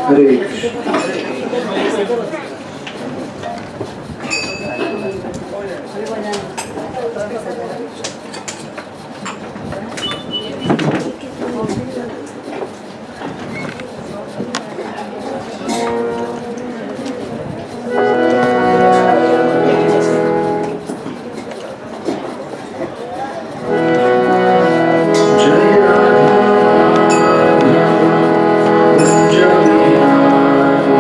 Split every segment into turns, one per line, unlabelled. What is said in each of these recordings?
हरे कृष्ण। जय राधा कुंज बिहारी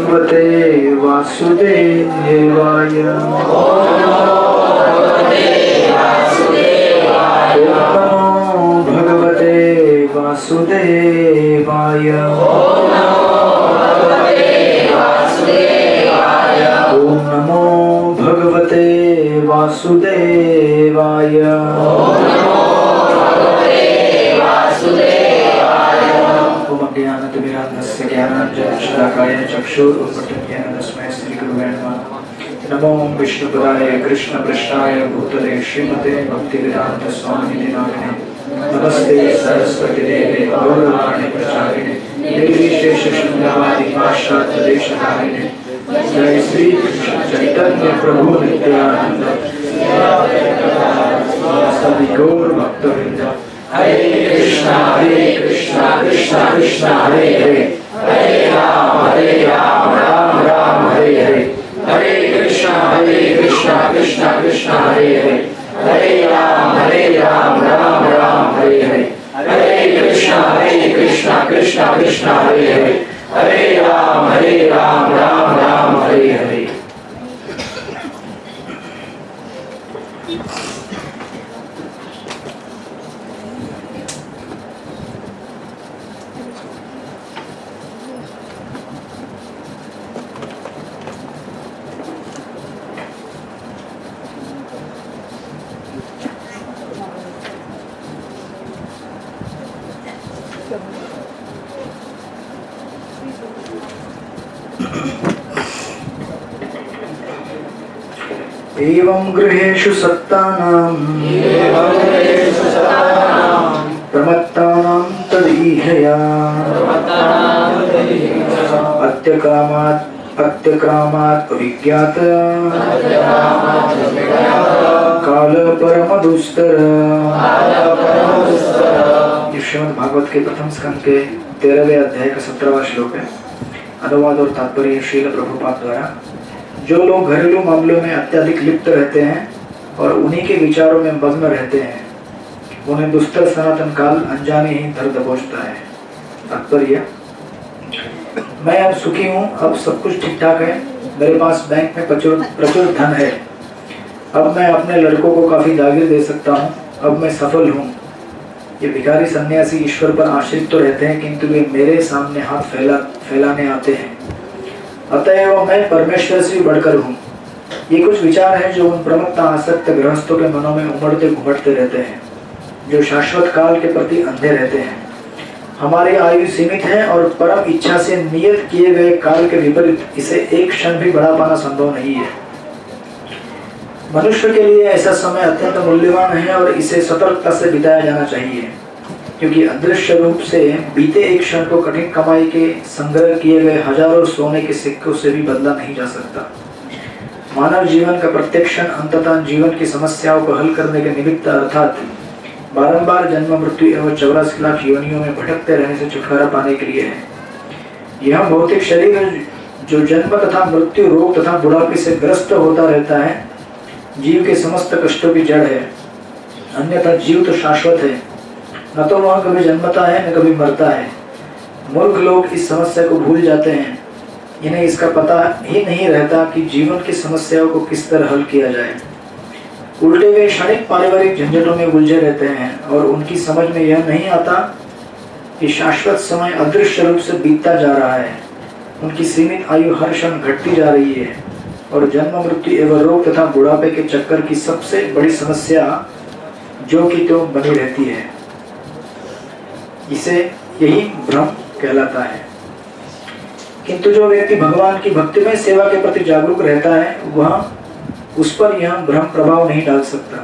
भगवते वासुदेवाय। वासुदेवाय। ओम नमो भगवते वासुदेवाय। ओम अज्ञानतिमिरान्धस्य ज्ञानाञ्जनशलाकाय चक्षुरुन्मिलितं तस्मै श्रीगुरुवे नमः। नमो विष्णुपदाय कृष्णपृष्ठाय भूतले श्रीमते भक्तिवेदान्त स्वामिनिधि नामिने। नमस्ते सरस्वती देवे गौरवाणी प्रचारिणे निर्विशेष शून्यवादी पाश्चात्य देशधारिणे। जय श्री कृष्ण चैतन्य प्रभु नित्यानंद सभी गौर भक्तवृंद। हरे कृष्णा कृष्णा कृष्णा हरे हरे, हरे राम राम राम हरे हरे। हरे कृष्णा कृष्णा कृष्णा हरे हरे, हरे राम राम राम हरे हरे। हरे कृष्णा कृष्णा कृष्णा हरे हरे, हरे राम राम राम हरे हरे। एवं गृहेषु सत्तानां प्रमत्तानां तदीहया अत्यक्रामात् विज्ञात काल परमदुस्तर। श्रीमद् भागवत के प्रथम स्कंद के 13वें अध्याय का 17वां श्लोक है। अनुवाद और तात्पर्य श्रील प्रभुपाद द्वारा। जो लोग घरेलू मामलों में अत्यधिक लिप्त रहते हैं और उन्हीं के विचारों में मग्न रहते हैं, उन्हें दुस्तर सनातन काल अनजाने ही धर दबोचता है। तात्पर्य, मैं अब सुखी हूँ, अब सब कुछ ठीक ठाक है, मेरे पास बैंक में प्रचुर धन है, अब मैं अपने लड़कों को काफी जागीर दे सकता हूँ, अब मैं सफल हूँ। ये भिखारी सन्यासी ईश्वर पर आश्रित तो रहते हैं, किंतु वे मेरे सामने हाथ फैलाने आते हैं, अतएव मैं परमेश्वर से बढ़कर हूँ। ये कुछ विचार हैं जो उन प्रमुख आसक्त गृहस्थों के मनों में उमड़ते घुमड़ते रहते हैं, जो शाश्वत काल के प्रति अंधे रहते हैं। हमारी आयु सीमित है और परम इच्छा से नियत किए गए काल के विपरीत इसे एक क्षण भी बढ़ा पाना संभव नहीं है। मनुष्य के लिए ऐसा समय अत्यंत मूल्यवान है और इसे सतर्कता से बिताया जाना चाहिए, क्योंकि अदृश्य रूप से बीते एक क्षण को कठिन कमाई के संग्रह किए गए हजारों सोने के सिक्कों से भी बदला नहीं जा सकता। मानव जीवन का प्रत्येक क्षण अंततः जीवन की समस्याओं को हल करने के निमित्त अर्थात बारंबार जन्म मृत्यु एवं 84 लाख योनियों में भटकते रहने से छुटकारा पाने के लिए है। यह भौतिक शरीर जो जन्म तथा मृत्यु, रोग तथा बुढ़ापे से ग्रस्त होता रहता है, जीव के समस्त कष्टों की जड़ है। अन्यथा जीव तो शाश्वत है, न तो वह कभी जन्मता है न कभी मरता है। मूर्ख लोग इस समस्या को भूल जाते हैं। इन्हें इसका पता ही नहीं रहता कि जीवन की समस्याओं को किस तरह हल किया जाए। उल्टे वे क्षणिक पारिवारिक झंझटों में उलझे रहते हैं और उनकी समझ में यह नहीं आता कि शाश्वत समय अदृश्य रूप से बीतता जा रहा है। उनकी सीमित आयु हर क्षण घटती जा रही है और जन्म मृत्यु एवं रोग तथा बुढ़ापे के चक्कर की सबसे बड़ी समस्या जो कि तो बनी रहती है। इसे यही भ्रम कहलाता है। किंतु जो व्यक्ति भगवान की भक्तिमय सेवा के प्रति जागरूक रहता है, वह उस पर यह भ्रम प्रभाव नहीं डाल सकता।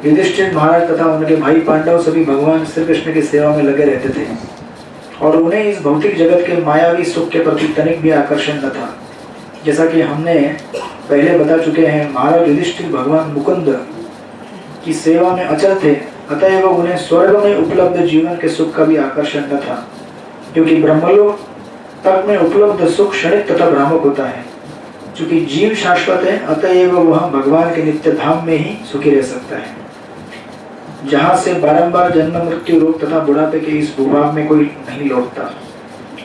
युधिष्ठिर महाराज तथा उनके भाई पांडव सभी भगवान श्री कृष्ण की सेवा में लगे रहते थे और उन्हें इस भौतिक जगत के मायावी सुख के प्रति तनिक भी आकर्षण न था। जैसा कि हमने पहले बता चुके हैं, महाराज युधिष्ठिर भगवान मुकुंद की सेवा में अचल थे, अतएव उन्हें स्वर्ग में उपलब्ध जीवन के सुख का भी आकर्षण न था, क्योंकि ब्रह्मलोक तक में उपलब्ध सुख क्षणिक तथा भ्रामक होता है। चूंकि जीव शाश्वत है, अतएव वह भगवान के नित्य धाम में ही सुखी रह सकता है, जहाँ से बारंबार जन्म मृत्यु रोग तथा बुढ़ापे के इस भूभाग में कोई नहीं लौटता।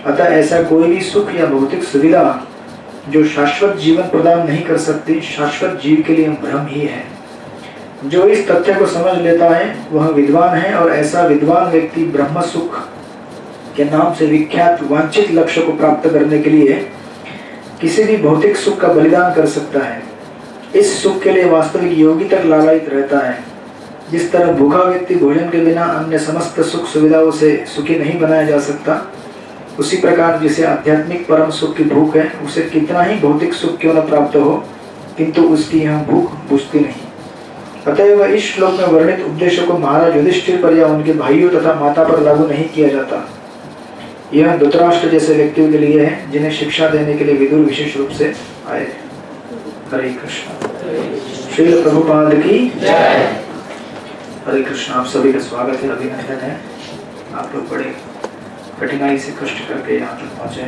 अतः ऐसा कोई भी सुख या भौतिक सुविधा जो शाश्वत जीवन प्रदान नहीं कर सकती, शाश्वत जीव के लिए भ्रम ही है। जो इस तथ्य को समझ लेता है वह विद्वान है, और ऐसा विद्वान व्यक्ति ब्रह्म सुख के नाम से विख्यात वांछित लक्ष्य को प्राप्त करने के लिए किसी भी भौतिक सुख का बलिदान कर सकता है। इस सुख के लिए वास्तविक योगी तक लालायित रहता है। जिस तरह भूखा व्यक्ति भोजन के बिना अन्य समस्त सुख सुविधाओं से सुखी नहीं बनाया जा सकता, उसी प्रकार जिसे आध्यात्मिक परम सुख की भूख है, उसे कितना ही भौतिक सुख क्यों न प्राप्त हो, किंतु उसकी यह भूख बुझती नहीं। अतएव इस श्लोक में वर्णित उपदेशों को महाराज युधिष्ठिर पर या उनके भाइयों तथा माता पर लागू नहीं किया जाता। यह धृतराष्ट्र जैसे व्यक्तियों के लिए है जिन्हें शिक्षा देने के लिए विदुर विशेष रूप से आए। हरे कृष्ण। श्रील प्रभुपाद की जय। हरे कृष्ण। आप सभी का स्वागत है, अभिनंदन है। आप लोग बड़े कठिनाई से कष्ट करके यहाँ तक पहुँचे।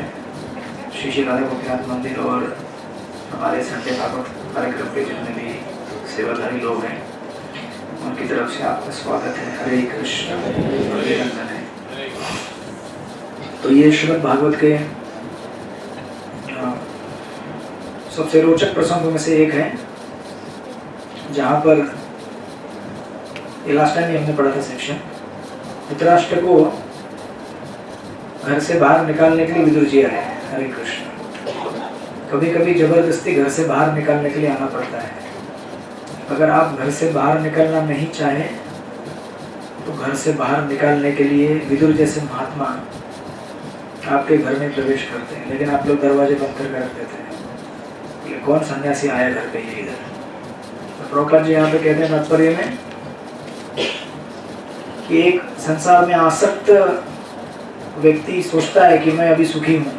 श्री श्री राधा गोपीनाथ मंदिर और हमारे संडे भागवत कार्यक्रम के जितने भी सेवाधारी लोग हैं, उनकी तरफ से आपका स्वागत है। हरे कृष्ण। अभिनंदन है। तो ये श्रीमद् भागवत के सबसे रोचक प्रसंगों में से एक है, जहाँ पर ये लास्ट टाइम हमने पढ़ा था सेक्शन। धृतराष्ट्र को घर से बाहर निकालने के लिए विदुर जी आए। हरे कृष्ण। कभी कभी जबरदस्ती घर से बाहर निकालने के लिए आना पड़ता है। अगर आप घर से बाहर निकलना नहीं चाहें तो घर से बाहर निकालने के लिए विदुर जैसे महात्मा आपके घर में प्रवेश करते हैं, लेकिन आप लोग दरवाजे बंद करके रख देते हैं। ये कौन सन्यासी आया घर पे ये इधर। तो प्रभुपाद जी यहाँ पे कहते हैं तात्पर्य में कि एक संसार में आसक्त व्यक्ति सोचता है कि मैं अभी सुखी हूँ।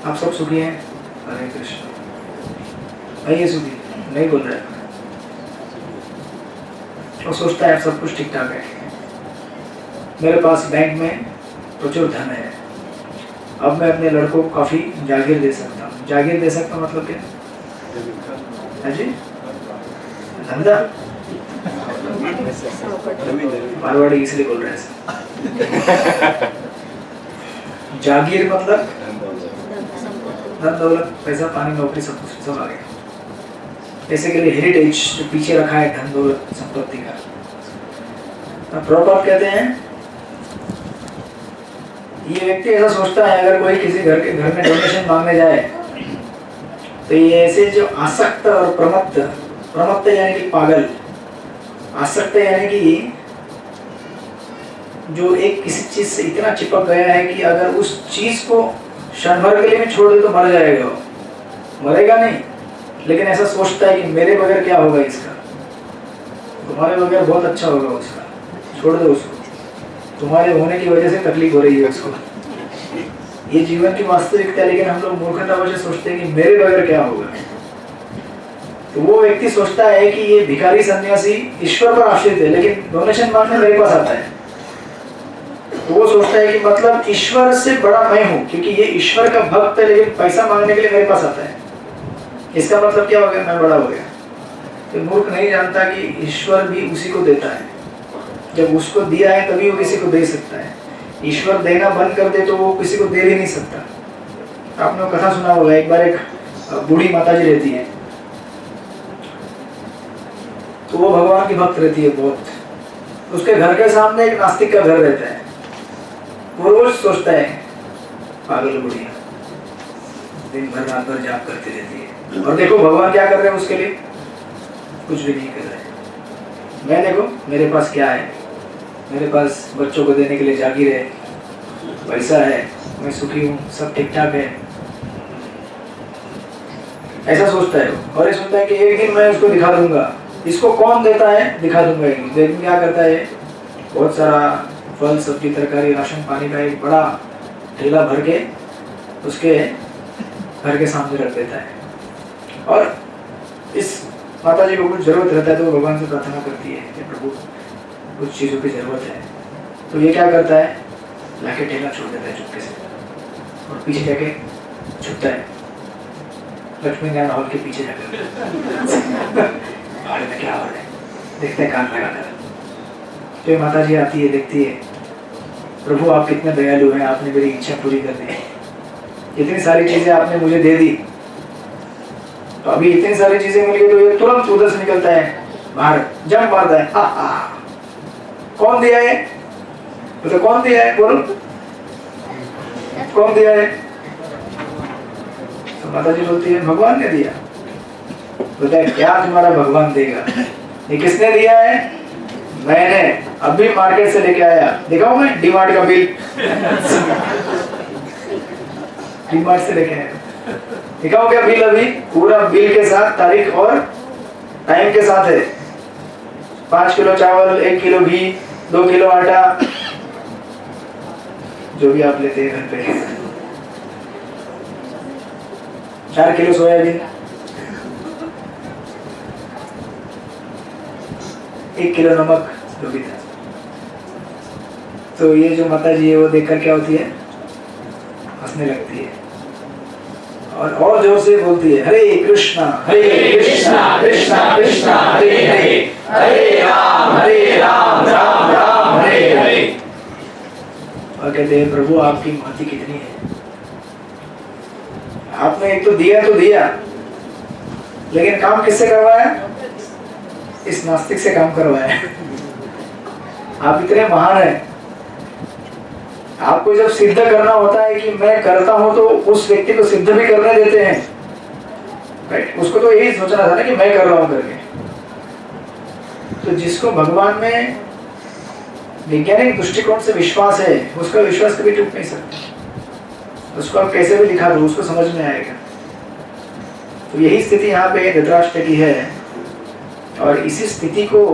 आप सब सुखी हैं? हरे कृष्ण। ये सुखी नहीं बोल रहे, वो सोचता है सब कुछ ठीक ठाक है, मेरे पास बैंक में प्रचुर धन है, अब मैं अपने लड़कों को काफी जागीर दे सकता हूँ। जागीर दे सकता मतलब क्या है जी? धंधा। मारवाड़ी इसलिए बोल रहे हैं। जागीर मतलब धन दौलत पैसा पानी नौकरी सब कुछ सब आ गया। ऐसे के लिए हेरिटेज जो पीछे रखा है धन दौलत संपत्ति का। प्रभुपाद कहते हैं ये व्यक्ति ऐसा सोचता है अगर कोई किसी घर में डोनेशन मांगने जाए तो ये ऐसे जो आसक्त और प्रमत्त यानी कि पागल, आसक्त यानी कि जो एक किसी चीज से इतना चिपक गया है कि अगर उस चीज को क्षण भर के लिए भी छोड़ दे तो मर जाएगा। वो मरेगा नहीं, लेकिन ऐसा सोचता है कि मेरे बगैर क्या होगा इसका, तुम्हारे बगैर बहुत अच्छा होगा उसका, छोड़ दो उसको, तुम्हारे होने की वजह से तकलीफ हो रही है उसको। ये जीवन की वास्तविकता है, लेकिन हम लोग मूर्खता वजह सोचते हैं कि मेरे बगैर क्या होगा। तो वो व्यक्ति सोचता है कि ये भिखारी सन्यासी ईश्वर पर आश्रित है, लेकिन डोनेशन मांगने मेरे पास आता है। तो वो सोचता है कि मतलब ईश्वर से बड़ा मैं हूँ, क्योंकि ये ईश्वर का भक्त है, लेकिन पैसा मांगने के लिए मेरे पास आता है। इसका मतलब क्या हो गया? मैं बड़ा हो गया। तो मूर्ख नहीं जानता कि ईश्वर भी उसी को देता है। जब उसको दिया है तभी वो किसी को दे सकता है। ईश्वर देना बंद कर दे तो वो किसी को दे भी नहीं सकता। आपने वो कथा सुना होगा, एक बार एक बूढ़ी माताजी रहती है, तो वो भगवान की भक्त रहती है बहुत। उसके घर के सामने एक नास्तिक का घर रहता है। वो रोज सोचता है पागल बुढ़िया दिन भर रात भर जाप करती रहती है, और देखो भगवान क्या कर रहे हैं उसके लिए? कुछ भी नहीं कर रहे। मैं देखो मेरे पास क्या है, मेरे पास बच्चों को देने के लिए जागीर है, पैसा है, मैं सुखी हूँ, सब ठीक ठाक है, ऐसा सोचता है। और ये सोचता है कि एक दिन मैं उसको दिखा दूंगा। इसको कौन देता है? दिखा दूंगा। लेकिन क्या करता है? बहुत सारा फल सब्जी तरकारी राशन पानी का एक बड़ा ठेला भर के उसके घर के सामने रख देता है। और इस माता जी को कुछ जरूरत रहता है तो भगवान से प्रार्थना करती है कि प्रभु कुछ चीज़ों की जरूरत है। तो ये क्या करता है? लाके ठेला छोड़ देता है चुपके से, और पीछे जाके छुपता है लक्ष्मी नारायण हॉल के पीछे जाकर। भाड़े में क्या हो रहा है देखते हैं, कान लगा कर। तो माता जी आती है, देखती है, प्रभु आप कितने दयालु हैं, आपने मेरी इच्छा पूरी कर दी, इतनी सारी चीजें आपने मुझे दे दी, तो अभी इतनी सारी चीजें मिल गई तो ये तुरंत उधर से निकलता है बाहर, जंप मारता है, कौन दिया है? तो कौन दिया है बोलो, कौन दिया है? तो माता जी बोलती है भगवान ने दिया। बोलता है क्या तुम्हारा भगवान देगा, ये किसने दिया है? मैंने अभी मार्केट से लेके आया, दिखाऊं मैं डीमार्ट का बिल डीमार्ट से लेके आया, दिखाऊं क्या बिल? अभी पूरा बिल के साथ, तारीख और टाइम के साथ है। 5 किलो चावल, 1 किलो घी, 2 किलो आटा, जो भी आप लेते हैं घर पे, 4 किलो सोयाबीन, 1 किलो नमक, जो भी था। तो ये जो माता जी है वो देखकर क्या होती है? हंसने लगती है और जोर से बोलती है हरे कृष्णा कृष्णा कृष्णा हरे हरे, हरे राम राम राम हरे हरे। और कहते हैं प्रभु आपकी महती कितनी है, आपने एक तो दिया, लेकिन काम किससे करवाया? इस नास्तिक से काम करवाया। आप इतने महान हैं, आपको जब सिद्ध करना होता है कि मैं करता हूं तो उस व्यक्ति को सिद्ध भी करने देते हैं, राइट? उसको तो यही सोचना था ना कि मैं कर रहा हूं करके। तो जिसको भगवान में वैज्ञानिक दृष्टिकोण से विश्वास है, उसका विश्वास कभी टूट नहीं सकता। उसको आप कैसे भी दिखा दो, उसको समझ में आएगा। तो यही स्थिति यहाँ पे धृतराष्ट्र की है, और इसी स्थिति को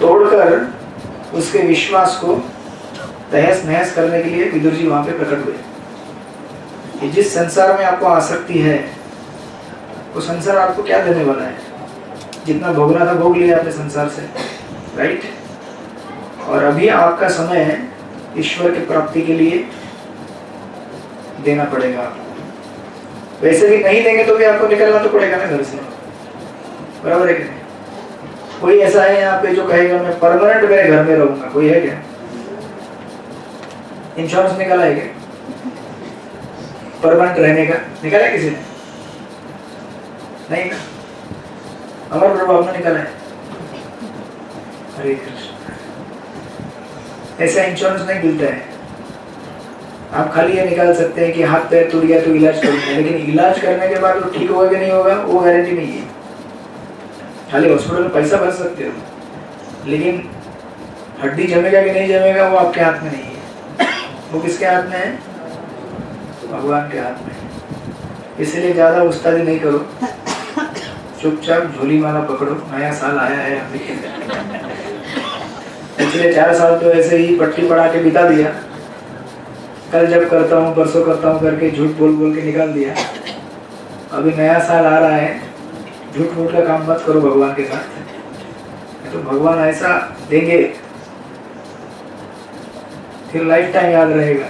तोड़कर उसके विश्वास को तहस नहस करने के लिए विदुर जी वहां पे प्रकट हुए कि जिस संसार में आपको आसक्ति है वो संसार आपको क्या देने वाला है? जितना भोगना था भोग लिया आपने संसार से, राइट? और अभी आपका समय है ईश्वर की प्राप्ति के लिए देना पड़ेगा आपको। वैसे भी नहीं देंगे तो भी आपको निकलना तो पड़ेगा ना घर से, बराबर है कि नहीं? कोई ऐसा है यहाँ पे जो कहेगा मैं परमानेंट मेरे घर में रहूंगा? कोई है क्या? इंश्योरेंस निकाला है क्या परमानेंट रहने का? निकाला है किसी ने? नहीं ना? अमर प्रभु आपने निकाला है? हरे कृष्ण। ऐसा इंश्योरेंस नहीं मिलता है। आप खाली ये निकाल सकते हैं कि हाथ पैर टूट गया तो इलाज करूंगा, लेकिन इलाज करने के बाद वो ठीक होगा कि नहीं होगा वो गारंटी नहीं है। खाली हॉस्पिटल में पैसा भर सकते हो, लेकिन हड्डी जमेगा कि नहीं जमेगा वो आपके हाथ में नहीं है। वो किसके हाथ में है? भगवान के हाथ में। इसलिए ज्यादा उस्तादी नहीं करो, चुपचाप झोली माला पकड़ो। नया साल आया है अभी, पिछले 4 साल तो ऐसे ही पट्टी पड़ा के बिता दिया। कल जब करता हूँ परसों करता हूँ करके झूठ बोल बोल के निकाल दिया। अभी नया साल आ रहा है, झूठ मूठ का काम मत करो भगवान के साथ, तो भगवान ऐसा देंगे फिर लाइफ टाइम याद रहेगा।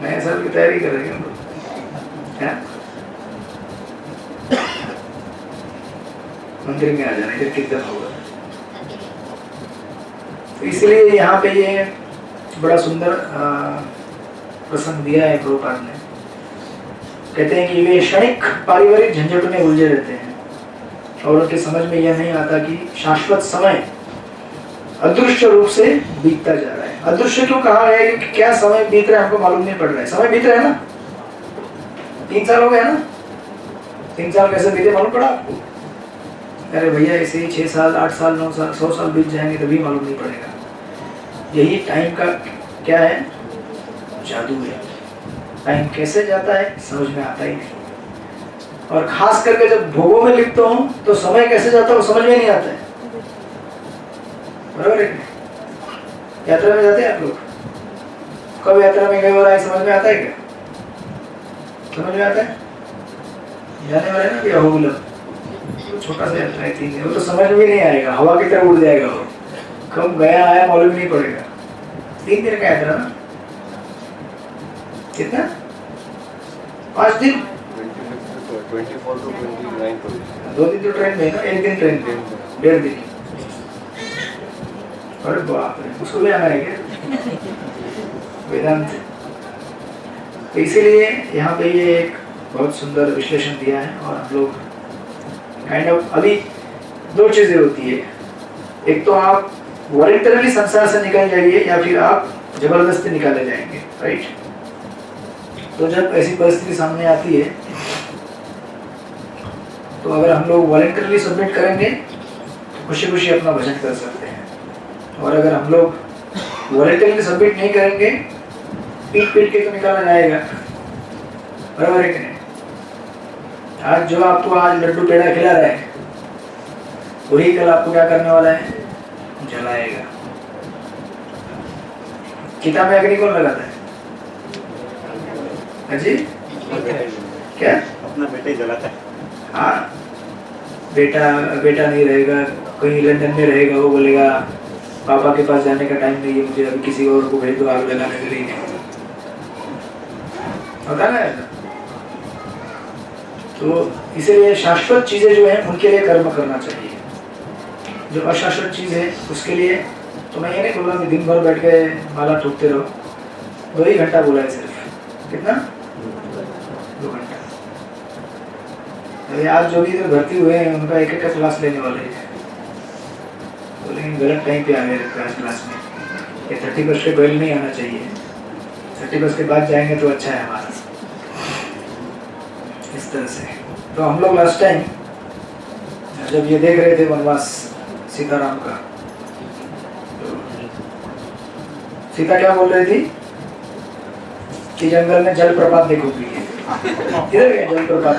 नया साल की तैयारी करेंगे हम लोग, मंदिर में आ जाना, इधर कीर्तन होगा। तो इसलिए यहाँ पे ये बड़ा सुंदर प्रसंग दिया है प्रभुपाद ने। कहते हैं कि वे क्षणिक पारिवारिक झंझटों में उलझे रहते हैं और उनके समझ में यह नहीं आता कि शाश्वत समय अदृश्य रूप से बीतता जा रहा है। अदृश्य क्यों कहा गया है? क्योंकि क्या समय बीत रहा है हमको मालूम नहीं पड़ रहा है। समय बीत रहा है ना, 3 साल हो गया ना, 3 साल कैसे बीते मालूम पड़ा आपको? अरे भैया ऐसे ही 6 साल 8 साल 9 साल 100 साल बीत जाएंगे तभी मालूम नहीं पड़ेगा। यही टाइम का क्या है? जादू है। टाइम कैसे जाता है समझ में आता ही नहीं, और खास करके जब भोगों में लिखता हूँ तो समय कैसे जाता है समझ में नहीं आता है, बराबर है? यात्रा में जाते हैं आप लोग, कब यात्रा में गए हो रहा है समझ में आता है क्या? समझ में आता है? जाने वाले ना क्या हो तो छोटा सा यात्रा है 3 दिन, वो तो समझ में भी नहीं आएगा, हवा की तरह उड़ जाएगा वो, कब गया आया मालूम नहीं पड़ेगा। 3 दिन का यात्रा ना, कितना? 5 दिन,
24 to 29।
2 दिन तो ट्रेन में ना, 1 दिन ट्रेन में, 1.5 दिन। अरे बाप रे, उसको भी आना है क्या? वेदांत तो इसीलिए यहाँ पे ये एक बहुत सुंदर विश्लेषण दिया है। और हम लोग काइंड ऑफ अभी दो चीज़ें होती है, एक तो आप वॉलंटरली संसार से निकल जाइए या फिर आप जबरदस्ती निकाले जाएंगे, राइट। तो जब ऐसी परिस्थिति सामने आती है तो अगर हम लोग वॉलंटरली सबमिट करेंगे तो खुशी खुशी अपना भजन कर सकते हैं, और अगर हम लोग वॉलंटरली सबमिट नहीं करेंगे पीट पीट के तो निकाला जाएगा, बराबर है कि नहीं। आज जो आपको आज लड्डू पेड़ा खिला रहा है वही कल आपको क्या करने वाला है, जलाएगा। चिता में अग्नि कौन लगाता है? अजी क्या?
अपना बेटा ही जलाता है।
हाँ, बेटा नहीं रहेगा, कहीं लंदन में रहेगा, वो बोलेगा पापा के पास जाने का टाइम नहीं है मुझे, अभी किसी और को भेज दो आग लगाने के लिए, होता है ना। तो इसीलिए शाश्वत चीजें जो है उनके लिए कर्म करना चाहिए। जो अशाश्वत चीज है उसके लिए तो मैं ये नहीं बोल रहा कि दिन भर बैठ के माला ठोकते रहो, 2 ही घंटा बोला है सिर्फ। कितना? 2 घंटा। अरे आज जो भी इधर भर्ती हुए हैं उनका एक एक क्लास लेने वाले हैं, तो लेकिन गलत टाइम पे आ गए क्लास में। ये 31 के पहले नहीं आना चाहिए, 31 के बाद जाएंगे तो अच्छा है हमारा, इस तरह से। तो हम लोग लास्ट टाइम जब ये देख रहे थे वनवास सीताराम का, तो सीता क्या बोल रही थी कि जंगल में जलप्रपात देखूंगी। किधर गया जलप्रपात?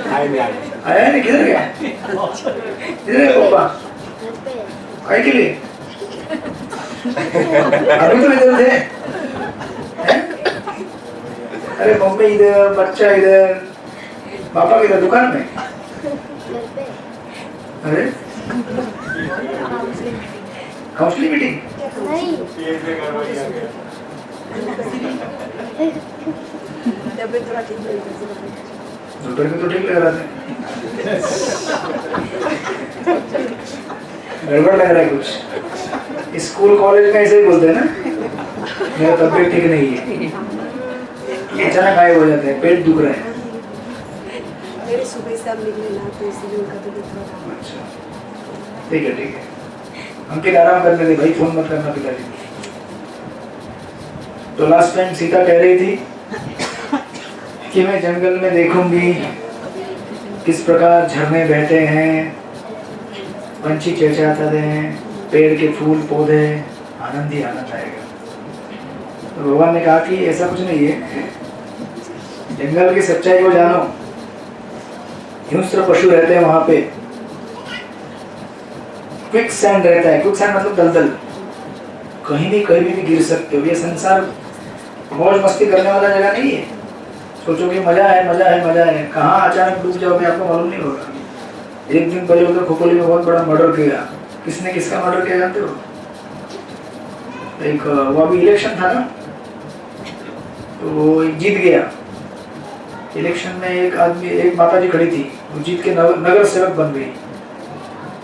आया नहीं, किधर गया? किधर है पापा? काय के लिए? अभी तो इधर थे। अरे मम्मी इधर, बच्चा इधर, पापा किधर? दुकान में। अरे काउंसलिंग मीटिंग दोपहर में तो ठीक लग रहा था, गड़बड़ लग रहा है कुछ। स्कूल कॉलेज में ऐसे ही बोलते हैं ना, मेरा तबीयत ठीक नहीं है, अचानक गायब हो जाते हैं, पेट दुख रहा है।
मेरे सुबह से अब निकले ना, तो इसलिए उनका तबीयत खराब।
अच्छा ठीक है ठीक है, अंकित आराम करने दे भाई, फोन मत करना पिताजी। तो लास्ट टाइम सीता कह रही थी कि मैं जंगल में देखूंगी किस प्रकार झरने बहते हैं, पंछी चहचहाते हैं, पेड़ के फूल पौधे, आनंद ही आनंद आएगा। तो भगवान ने कहा कि ऐसा कुछ नहीं है, जंगल की सच्चाई को जानो। हिंस्र पशु रहते हैं वहां पे, क्विक सैंड रहता है, क्विक सैंड मतलब दलदल, कहीं भी गिर सकते हो। ये संसार मौज मस्ती करने वाला जगह नहीं है। सोचो कि मजा है मजा है मजा है, कहाँ अचानक डूब जाओगे आपको मालूम नहीं होगा। एक दिन पहले उधर खोपोली में बहुत बड़ा मर्डर किया, किसने किसका मर्डर किया जानते हो? एक वो अभी इलेक्शन था ना, तो वो जीत गया इलेक्शन में, एक आदमी, एक माता जी खड़ी थी, वो जीत के नगर सेवक बन गई।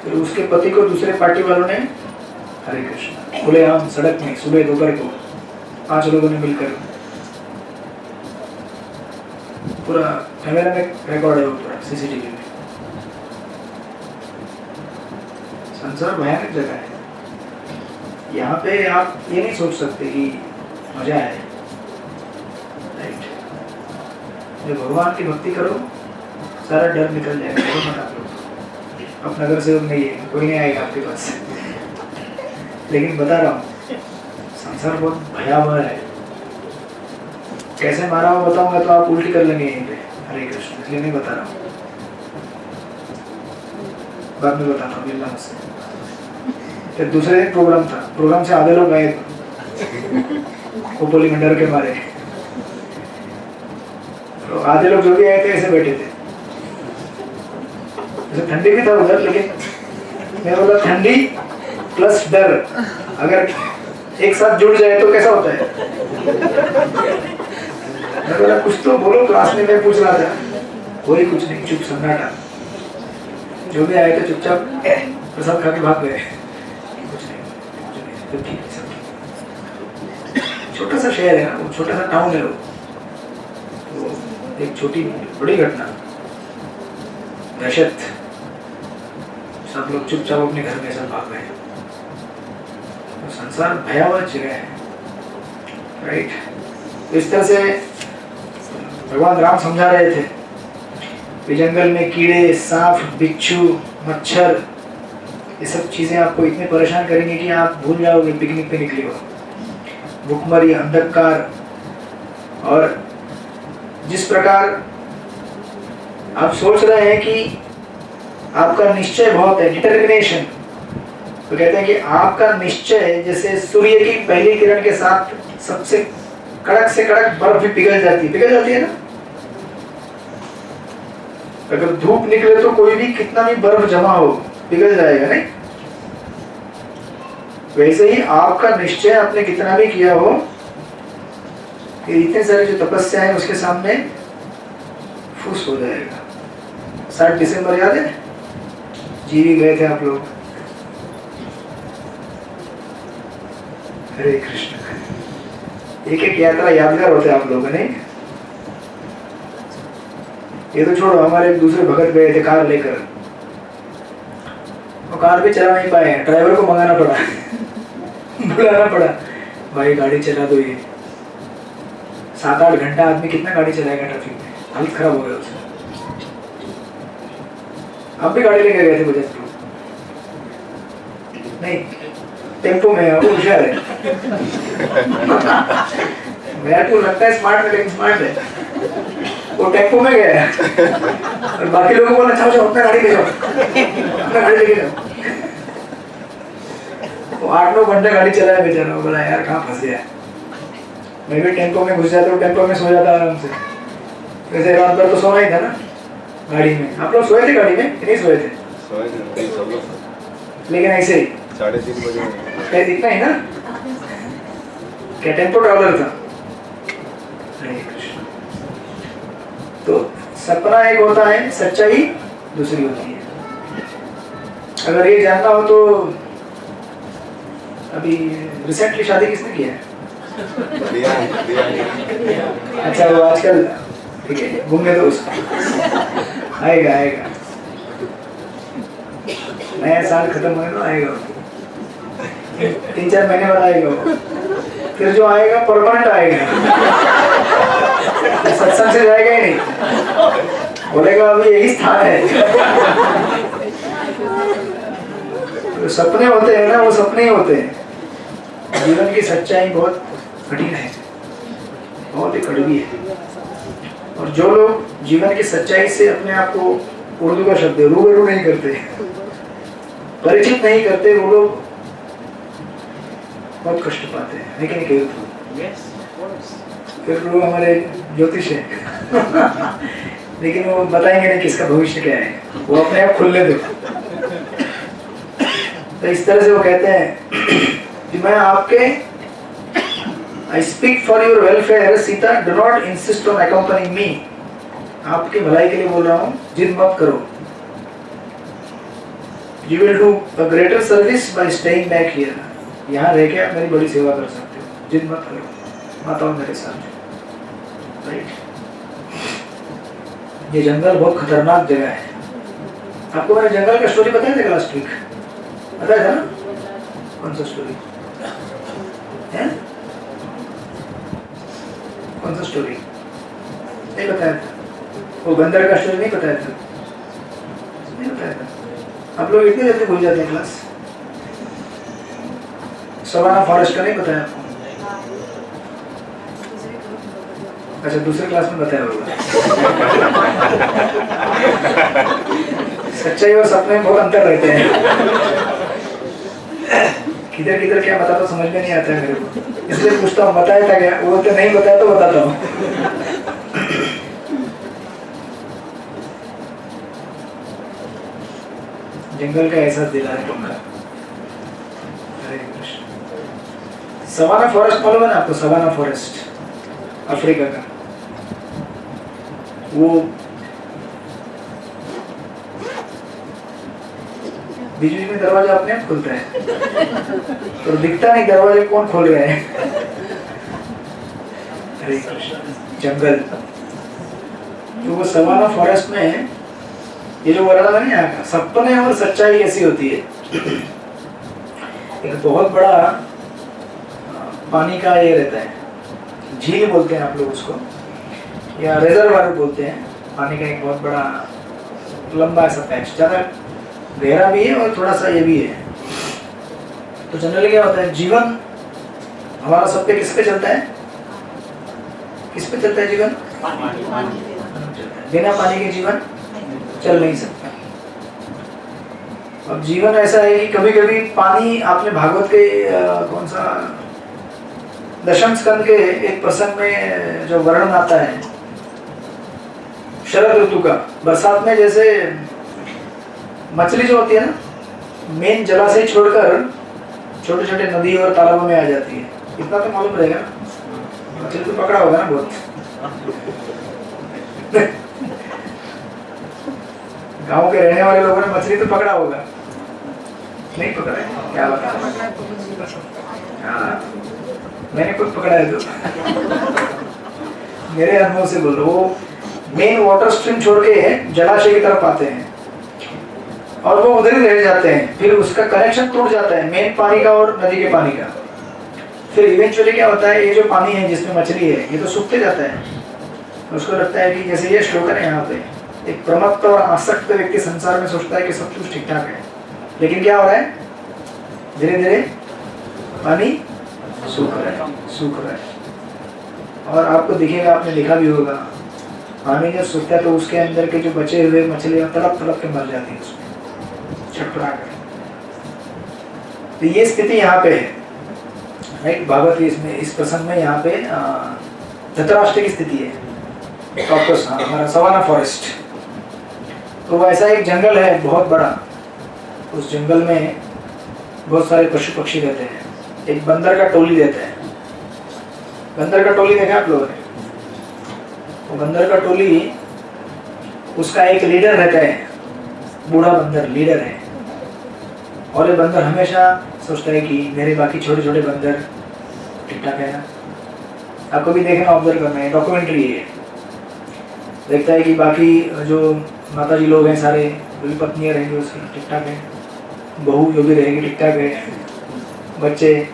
फिर उसके पति को दूसरे पार्टी वालों ने हरे कृष्ण खुलेआम सड़क में सुबह दोपहर को 5 लोगों ने मिलकर, पूरा कैमरा में रिकॉर्ड है, वो पूरा सीसीटीवी में। संसार भयानक जगह है, यहाँ पे आप ये नहीं सोच सकते कि मजा है, राइट। जब भगवान की भक्ति करो सारा डर निकल जाएगा। अब नगर सेवक नहीं है, कोई नहीं आएगा आपके पास। लेकिन बता रहा हूँ संसार बहुत भयावह है, कैसे मारा हुआ बताऊंगा तो आप उल्टी कर लेंगे यहीं पे। हरे कृष्ण, इसलिए नहीं बता रहा हूँ, बाद में बताता हूँ, मिलना मुझसे। फिर दूसरे दिन प्रोग्राम था, प्रोग्राम से आधे लोग गए खोपोली में डर के मारे, तो आधे लोग जो भी आए थे ऐसे बैठे थे। ठंडी भी था उधर, लेकिन मैं बोला ठंडी प्लस डर अगर एक साथ जुड़ जाए तो कैसा होता है। मैं बोला कुछ तो बोलो, क्लास में मैं पूछ रहा था, कोई कुछ नहीं, चुप सन्नाटा। जो भी आए थे चुपचाप प्रसाद खा के भाग गए, कुछ नहीं, तो ठीक है सब। छोटा सा शहर है ना, वो छोटा सा टाउन है वो, एक छोटी बड़ी घटना, दहशत, सब लोग चुपचाप अपने घर में सब भाग गए। तो संसार भयावह जगह है, राइट। तो इस तरह से भगवान राम समझा रहे थे कि जंगल में कीड़े, सांप, बिच्छू, मच्छर, ये सब चीजें आपको इतने परेशान करेंगे कि आप भूल जाओगे पिकनिक पे निकले हो। भूखमरी, अंधकार, और जिस प्रकार आप सोच रहे हैं कि आपका निश्चय बहुत है, डिटर्मिनेशन, तो कहते हैं कि आपका निश्चय जैसे सूर्य की पहली किरण के साथ सबसे कड़क से कड़क बर्फ भी पिघल जाती है ना। अगर धूप निकले तो कोई भी कितना भी बर्फ जमा हो पिघल जाएगा, नहीं? वैसे ही आपका निश्चय आपने कितना भी किया हो कि इतने सारे जो तपस्या है उसके सामने फुस हो जाएगा। 7 दिसंबर याद है, जीवी गए थे आप लोग। हरे कृष्ण। एक एक यात्रा यादगार होते हैं आप लोगों ने। ये तो छोड़ो, हमारे एक दूसरे भगत गए थे कार लेकर, वो कार भी चला नहीं पाए, ड्राइवर को मंगाना पड़ा बुलाना पड़ा, भाई गाड़ी चला दो। ये 7-8 घंटा आदमी कितना गाड़ी चलाएगा ट्रैफिक में, हालत खराब हो गया उसका। आप भी गाड़ी लेकर गए थे बजाज प्रो? नहीं, टेम्पो में। वो होशियार है मेरे को लगता है स्मार्ट है, लेकिन स्मार्ट है। वो टेम्पो में गया और बाकी लोगों को बोला अच्छा अपना गाड़ी ले जाओ, अपना गाड़ी लेके जाओ। वो 8-9 घंटे गाड़ी चलाया बेचारा। बोला यार कहाँ फंस गया। मैं भी टेम्पो में घुस जाता हूँ, टेम्पो में सो जाता आराम से। वैसे रात भर तो सोना ही था ना गाड़ी में। आप लोग सोए थे गाड़ी में कि नहीं सोए थे?
सोए थे सब लोग,
लेकिन ऐसे ही
3:30 बजे
क्या दिखना है ना, क्या टेम्पो ट्रैवलर था। हरे कृष्ण। तो सपना एक होता है, सच्चाई दूसरी होती है। अगर ये जानना हो तो अभी रिसेंटली शादी किसने किया है? अच्छा, वो आजकल ठीक है, घूमने दो उसको, आएगा आएगा, नया साल खत्म होने तो आएगा। 3-4 महीने बाद आएगा वो। फिर जो आएगा परमानेंट आएगा, सत्संग से जाएगा ही नहीं, बोलेगा अभी यही स्थान है। तो सपने होते हैं ना, वो सपने ही होते हैं। जीवन की सच्चाई बहुत कठिन है, बहुत ही कड़वी है। और जो लोग जीवन की सच्चाई से अपने आप को, उर्दू का शब्द है, रूबरू नहीं करते, परिचित नहीं करते, वो लोग बहुत कष्ट पाते हैं। लेकिन फिर लोग हमारे ज्योतिष है लेकिन वो बताएंगे नहीं किसका भविष्य क्या है, वो अपने आप खुलने दो। तो इस तरह से वो कहते हैं कि मैं आपके I speak for your welfare, Sita, do not insist on accompanying me. आपकी भलाई के लिए बोल रहा हूँ, जिद मत करो। You will do a greater service by staying back here. यहाँ रह के आप मेरी बड़ी सेवा कर सकते हो, जिद मत करो, मत आओ मेरे साथ। राइट? ये जंगल बहुत खतरनाक जगह है। आपको मैंने जंगल का स्टोरी बताया था लास्ट वीक, बताया था ना? कौन सा स्टोरी है? कौन सा स्टोरी नहीं बताया था? वो बंदर का स्टोरी नहीं बताया था? नहीं बताया था। आप लोग इतनी जल्दी भूल जाते हैं क्लास। सवाना फॉरेस्ट का नहीं बताया आपको? अच्छा, दूसरे क्लास में बताया होगा। सच्चाई और सपने में बहुत अंतर रहते हैं। किधर किधर क्या बताता समझ में नहीं आता है मेरे को, इसलिए पूछता हूँ बताया था क्या? वो तो नहीं बताया तो बताता हूँ। जंगल का एहसास दिला है तुमका। हरे कृष्ण। सवाना फॉरेस्ट मालूम है ना आपको? सवाना फॉरेस्ट अफ्रीका का, वो बिजली में दरवाजा अपने आप खुलता है तो दिखता नहीं दरवाजे कौन खोल रहे हैं। हरे कृष्ण। जंगल तो वो सवाना फॉरेस्ट में ये जो वर्णन है यहाँ का, सपने और सच्चाई कैसी होती है। एक बहुत बड़ा पानी का ये रहता है, झील बोलते हैं आप लोग उसको, या रिजर्वायर बोलते हैं। पानी का एक बहुत बड़ा लंबा सा पैच, ज़्यादा गहरा भी है और थोड़ा सा ये भी है। तो जनरली क्या होता है, जीवन हमारा सब पे किस पे चलता है, किस पे चलता है जीवन? बिना पानी के जीवन चल नहीं सकता। अब जीवन ऐसा है कि कभी कभी पानी, आपने भागवत के कौन सा दशम स्कंद के एक प्रसंग में जो वर्णन आता है शरद ऋतु का, बरसात में जैसे मछली जो होती है ना, मेन जलाशय छोड़कर छोटे छोटे नदी और तालाबों में आ जाती है। इतना तो मालूम रहेगा ना, मछली तो पकड़ा होगा ना बहुत। गांव के रहने वाले लोगों ने मछली तो पकड़ा होगा, नहीं पकड़ा है? क्या बता, हाँ मैंने खुद पकड़ा है। तो मेरे अनुभव से बोल रहा हूँ, वो मेन वाटर स्ट्रीम छोड़ के जलाशय की तरफ आते हैं और वो उधर ही रह जाते हैं। फिर उसका कनेक्शन टूट जाता है मेन पानी का और नदी के पानी का। फिर इवेंचुअली क्या होता है, ये जो पानी है जिसमें मछली है, ये तो सूखते जाता है। उसको लगता है कि जैसे ये श्लोक है यहाँ पे, एक प्रमत्त और आसक्त व्यक्ति संसार में सोचता है कि सब कुछ ठीक ठाक है, लेकिन क्या हो रहा है, धीरे धीरे पानी सूख रहा है। और आपको दिखेगा, आपने देखा भी होगा, पानी जब सूखता है तो उसके अंदर के जो बचे हुए मछलियां तड़प तड़प के मर जाती है उसमें छटपटा कर। तो ये स्थिति यहाँ पे है, राइट? भागवत के इसमें इस प्रसंग में यहाँ पे धृतराष्ट्र की स्थिति है, हमारा सवाना फॉरेस्ट। तो वो ऐसा एक जंगल है बहुत बड़ा, उस जंगल में बहुत सारे पशु पक्षी रहते हैं। एक बंदर का टोली रहता है। बंदर का टोली देखा आप लोगों ने? वो बंदर का टोली, उसका एक लीडर रहता है, बूढ़ा बंदर लीडर है। और ये बंदर हमेशा सोचता है कि मेरे बाकी छोटे छोटे बंदर ठीक ठाक है ना। आपको भी देखना, ऑब्जर्व करना है, डॉक्यूमेंट्री है। देखता है कि बाकी जो माता जी लोग हैं सारे, जो भी पत्नियाँ रहेंगी उसकी ठीक ठाक है, बहू जो भी रहेगी ठीक ठाक है, बच्चे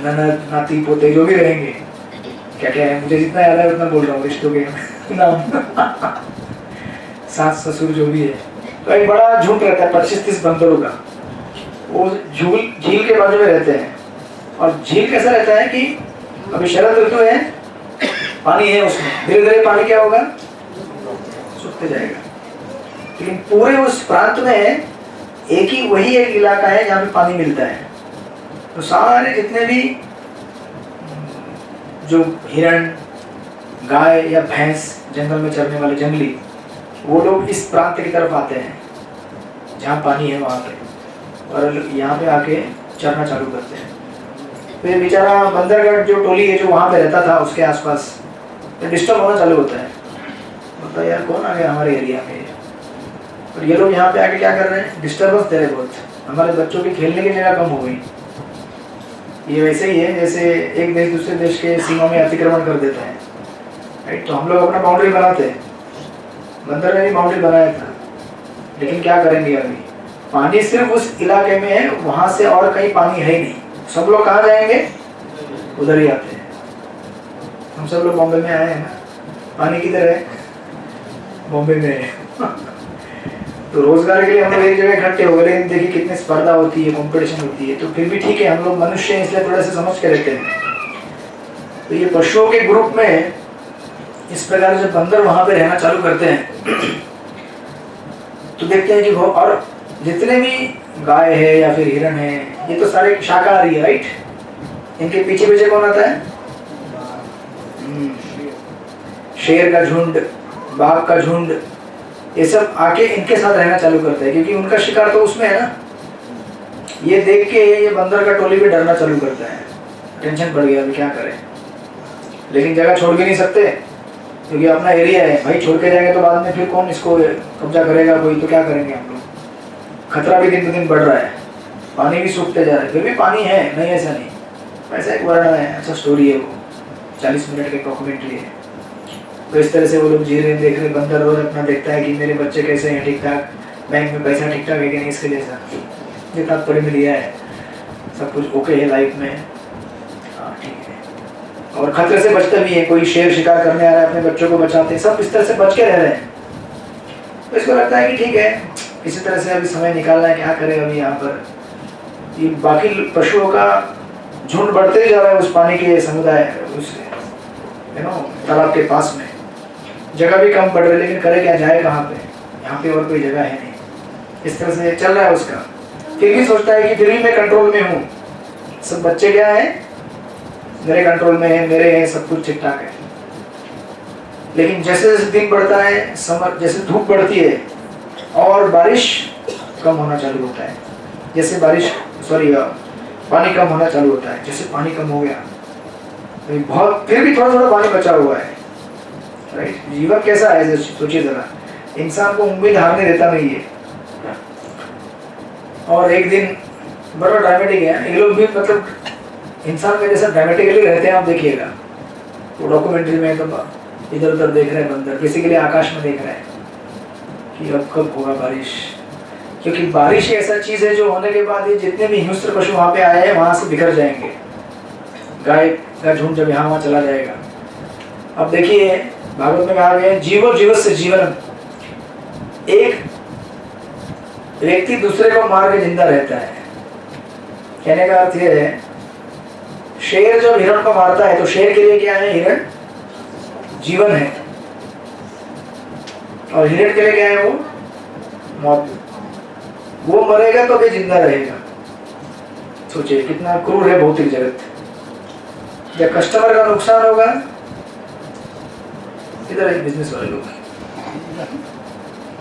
ननद नाती पोते जो भी रहेंगे, क्या क्या है, मुझे जितना याद है उतना बोल रहा हूँ रिश्तों के नाम। सास ससुर जो भी है। तो एक बड़ा झुंड रहता है 25-30 बंदरों का, वो झील के बाजू में रहते हैं। और झील कैसा रहता है कि अभी शरद ऋतु है, पानी है उसमें, धीरे धीरे पानी क्या होगा, सूखते जाएगा। लेकिन पूरे उस प्रांत में वही एक इलाका है जहाँ पे पानी मिलता है। तो सारे जितने भी जो हिरण, गाय या भैंस जंगल में चरने वाले जंगली, वो लोग इस प्रांत की तरफ आते हैं जहाँ पानी है वहाँ पे, और यहाँ पे आके चरना चालू करते हैं। तो ये बेचारा बंदर का जो टोली है जो वहाँ पे रहता था उसके आसपास, तो डिस्टर्ब होना चालू होता है। बोलता है यार कौन आ गया हमारे एरिया में, और ये लोग यहाँ पे आके क्या कर रहे हैं, डिस्टर्बेंस दे रहे हैं बहुत। हमारे बच्चों की खेलने की जगह कम हो गई। ये वैसे ही है जैसे एक देश दूसरे देश के सीमा में अतिक्रमण कर देता है, राइट? तो हम लोग अपना बाउंड्री बनाते हैं, बंदर ने भी बाउंड्री बनाया था, लेकिन क्या करेंगे, अभी पानी सिर्फ उस इलाके में है, वहां से और कहीं पानी है ही नहीं। सब लोग कहाँ जाएंगे, उधर ही आते हैं। हम सब लोग बॉम्बे में आए हैं ना, पानी किधर है, बॉम्बे में है। तो रोजगार के लिए हम लोग एक जगह इकट्ठे हो गए, लेकिन देखिए कितनी स्पर्धा होती है, कंपटीशन होती है। तो फिर भी ठीक है, हम लोग मनुष्य हैं इसलिए थोड़ा सा समझ के रहते हैं। तो ये पशुओं के ग्रुप में इस प्रकार जब बंदर वहां पे रहना चालू करते हैं तो देखते हैं कि वो, और जितने भी गाय है या फिर हिरण है, ये तो सारे शाकाहारी है, राइट? इनके पीछे पीछे कौन आता है, शेर का झुंड, बाघ का झुंड, ये सब आके इनके साथ रहना चालू करते हैं, क्योंकि उनका शिकार तो उसमें है ना। ये देख के ये बंदर का टोली भी डरना चालू करता है, टेंशन बढ़ गया, अभी क्या करें। लेकिन जगह छोड़ भी नहीं सकते, क्योंकि अपना एरिया है भाई, छोड़ के जाएंगे तो बाद में फिर कौन इसको कब्जा करेगा कोई, तो क्या करेंगे हम लोग। खतरा भी दिन ब दिन बढ़ रहा है, पानी भी सूखते जा रहा है, फिर भी पानी है, नहीं ऐसा नहीं। ऐसा एक वर्णन है, अच्छा स्टोरी है, वो 40 मिनट की डॉक्यूमेंट्री है। तो इस तरह से वो लोग जी रहे देख रहे, बंदर रोज अपना देखता है कि मेरे बच्चे कैसे हैं, ठीक ठाक, बैंक में पैसा ठीक ठाक है कि नहीं, इसके जैसा ये तात्पर्य में लिया है, सब कुछ ओके है लाइफ में, हाँ ठीक है। और खतरे से बचते भी है, कोई शेर शिकार करने आ रहा है अपने बच्चों को बचाते हैं, सब इस तरह से बच के रह रहे हैं। तो इसको लगता है कि ठीक है इसी तरह से अभी समय निकालना है, क्या करें अभी यहाँ पर। ये बाकी पशुओं का झुंड बढ़ते ही जा रहा है उस पानी के समुदाय, उस तालाब के पास में, जगह भी कम पड़ रही है, लेकिन करे क्या, जाए कहाँ पे, यहाँ पे और कोई जगह है नहीं, इस तरह से चल रहा है उसका। फिर भी सोचता है कि फिर भी मैं कंट्रोल में हूँ, सब बच्चे क्या है मेरे कंट्रोल में है, मेरे हैं, सब कुछ ठीक ठाक है। लेकिन जैसे जैसे दिन बढ़ता है, समर जैसे धूप बढ़ती है और बारिश कम होना चालू होता है, जैसे बारिश पानी कम होना चालू होता है, जैसे पानी कम हो गया तो बहुत, फिर भी थोड़ा थोड़ा पानी बचा हुआ है, राइट। जीवन कैसा है सोचिए जरा, इंसान को उम्मीद हारने देता नहीं है। और एक दिन बड़ा ड्रामेटिक है, ये लोग भी मतलब इंसान में जैसा ड्रामेटिकली रहते हैं, आप देखिएगा वो डॉक्यूमेंट्री में तो इधर उधर देख रहे हैं बंदर, बेसिकली आकाश में देख रहे हैं कि अब कब होगा बारिश, क्योंकि बारिश ऐसा चीज है जो होने के बाद ये जितने भी हिंस्र पशु वहां पे आए हैं वहां से बिखर जाएंगे, गाय का झुंड जब यहाँ वहां चला जाएगा। अब देखिए भागवत में कहा गया जीवो जीवस्य जीवनम, एक व्यक्ति दूसरे को मार के जिंदा रहता है। कहने का अर्थ यह है, शेर जब हिरण को मारता है तो शेर के लिए क्या है, हिरण जीवन है, और हिरण के लिए क्या है, वो मौत। वो मरेगा तो भी जिंदा रहेगा। सोचिए कितना क्रूर है भौतिक जगत। जब कस्टमर का नुकसान होगा, इधर एक बिजनेस वाले लोग,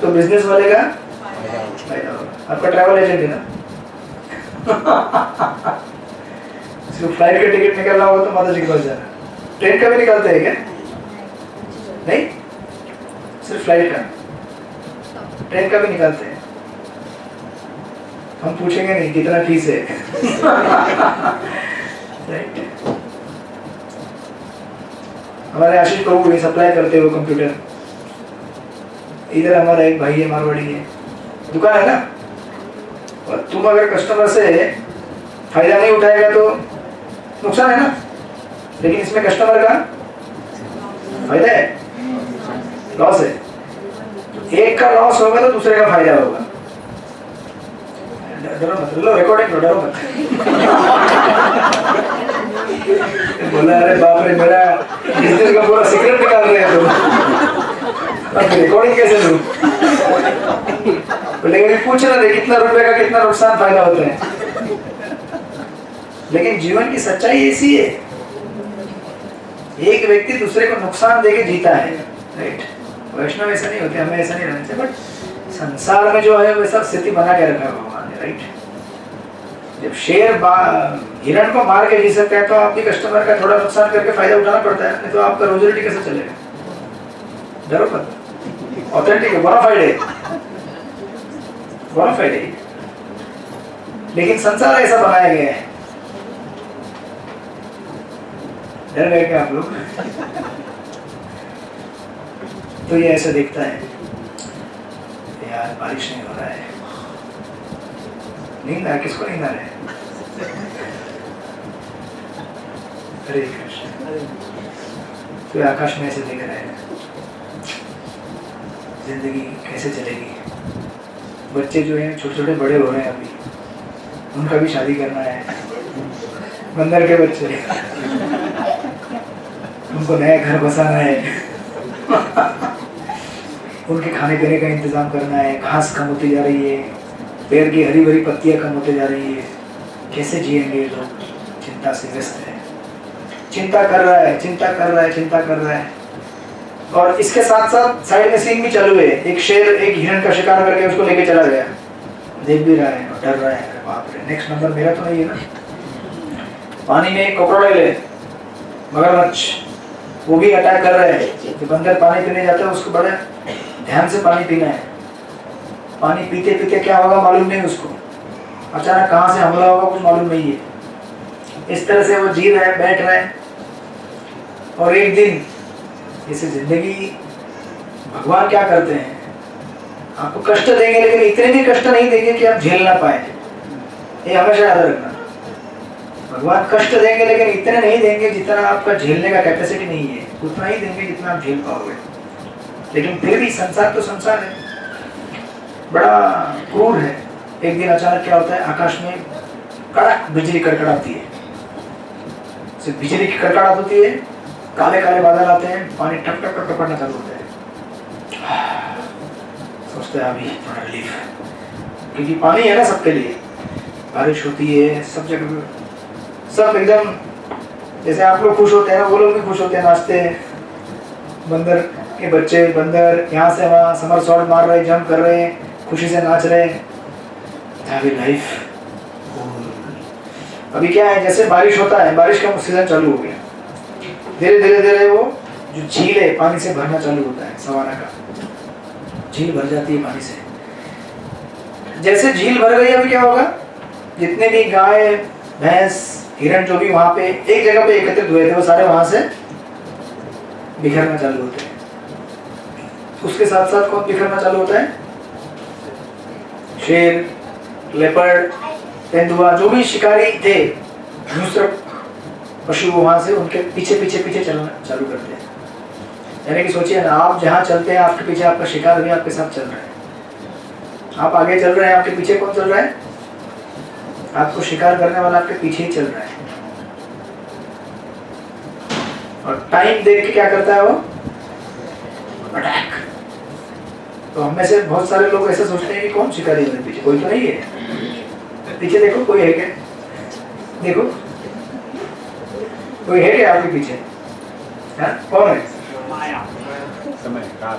तो बिजनेस वाले का फायदा होगा। आपका ट्रैवल एजेंट है ना, सिर्फ फ्लाइट का टिकट निकलना होगा तो माता जी के पास जाना। ट्रेन का भी निकालते हैं क्या? नहीं, सिर्फ फ्लाइट का, ट्रेन का भी निकालते हैं। हम पूछेंगे नहीं कितना फीस है। राइट। हमारे आशीष प्रभु भी सप्लाई करते हो कंप्यूटर। इधर हमारा एक भाई है, मारवाड़ी है, दुकान है ना, और तुम अगर कस्टमर से फायदा नहीं उठाएगा तो नुकसान है ना, लेकिन इसमें कस्टमर का फायदा है, लॉस है। एक का लॉस होगा तो दूसरे का फायदा होगा। डरो मत, लो रिकॉर्डिंग लो, डरो मत। बोला अरे बाप रे, मेरा बिजनेस का पूरा सीक्रेट निकाल रहे हैं तुम, अब रिकॉर्डिंग कैसे लूं? लेकिन पूछ रहे थे कितना रुपए का कितना नुकसान फायदा होता है। लेकिन जीवन की सच्चाई ऐसी है, एक व्यक्ति दूसरे को नुकसान देके जीता है, राइट। वैष्णव ऐसा नहीं होते, हमें ऐसा नहीं रहना चाहिए, बट संसार में जो है वैसा स्थिति बना के रखा है भगवान ने, राइट। जब शेर हिरण को मार के जी सकता है तो आपके कस्टमर का थोड़ा नुकसान करके फायदा उठाना पड़ता है, नहीं तो आपका रोजी कैसे चलेगा? डरो मत, ऑथेंटिक है, बोनाफाइड है, बोनाफाइड है। लेकिन संसार ऐसा बनाया गया है, डर गए क्या आप लोग? तो ये ऐसा दिखता है, यार बारिश नहीं हो रहा है, नींद आ, किसको नींद आ रहा है? हरे कृष्ण। तो आकाश में ऐसे दिख रहा है, जिंदगी कैसे चलेगी? बच्चे जो हैं छोटे छोटे बड़े हो रहे हैं अभी, उनका भी शादी करना है, बंदर के बच्चे, उनको नया घर बसाना है, उनके खाने पीने का इंतजाम करना है, घास कम होती जा रही है, पेड़ की हरी भरी पत्तियां कम होती जा रही है, कैसे जिएंगे लोग? चिंता से व्यस्त है, चिंता कर रहा है, चिंता कर रहा है, चिंता कर रहा है। और इसके साथ साथ साइड में सीन भी चालू है, एक शेर एक हिरण का शिकार करके उसको लेके चला गया, देख भी रहा है और डर रहा है, बाप रे नेक्स्ट नंबर मेरा तो नहीं है ना। पानी में क्रोकोडाइल है, मगरमच्छ, वो भी अटैक कर रहे हैं। जो बंदर पानी पीने जाता है उसको बड़ा ध्यान से पानी पीना है, पानी पीते पीते क्या होगा मालूम नहीं उसको, अचानक कहाँ से हमला होगा कुछ मालूम नहीं है। इस तरह से वो जी रहा है, बैठ रहा है, और एक दिन जैसे जिंदगी भगवान क्या करते हैं, आपको कष्ट देंगे लेकिन इतने भी कष्ट नहीं देंगे कि आप झेल ना पाए। ये हमेशा याद रखना, भगवान कष्ट देंगे लेकिन इतने नहीं देंगे जितना आपका झेलने का कैपेसिटी नहीं है, उतना ही देंगे जितना आप झेल पाओगे। लेकिन फिर भी संसार तो संसार है, बड़ा क्रूर है। एक दिन अचानक क्या होता है, आकाश में कड़क बिजली कड़कड़ाती है, सिर्फ बिजली की कड़कड़ाहट होती है, काले काले बादल आते हैं, पानी टप टप टप पड़ना चालू होता है। सोचते हैं अभी थोड़ा रिलीफ, क्योंकि पानी है ना सबके लिए, बारिश होती है सब जगह, सब एकदम जैसे आप लोग खुश होते हैं ना, वो लोग भी खुश होते हैं, नाचते हैं। बंदर के बच्चे, बंदर यहाँ से वहाँ समर सॉल्ट मार रहे, जंप कर रहे हैं, खुशी से नाच रहे हैं। अभी लाइफ अभी क्या है, जैसे बारिश होता है, बारिश का सीजन चालू हो गया, धीरे धीरे धीरे वो जो झील है पानी से भरना चालू होता है, सवाना का झील भर जाती है पानी से। जैसे झील भर गई, अभी क्या होगा, जितने भी गाय भैंस हिरण जो भी वहां पे एक जगह पे एकत्रित हुए थे, वो सारे वहां से बिखरना चालू होते हैं। उसके साथ साथ कौन बिखरना चालू होता है, शेर, लेपर्ड, तेंदुआ, जो भी शिकारी थे, दूसरे पशु वहां से उनके पीछे पीछे पीछे चलना चालू करते हैं। यानी कि सोचिए ना, आप जहाँ चलते हैं आपके पीछे आपका शिकार भी आपके साथ चल रहा है। आप आगे चल रहे हैं, आपके पीछे कौन चल रहा है, आपको शिकार करने वाला आपके पीछे ही चल रहा है। और टाइम देख के क्या करता है वो, अटैक। तो हम में से बहुत सारे लोग ऐसे सोचते हैं कि कौन शिकारी है मेरे पीछे, कोई तो नहीं है। पीछे देखो, कोई है क्या, देखो कोई है क्या आपके पीछे, कौन है?
समय काल,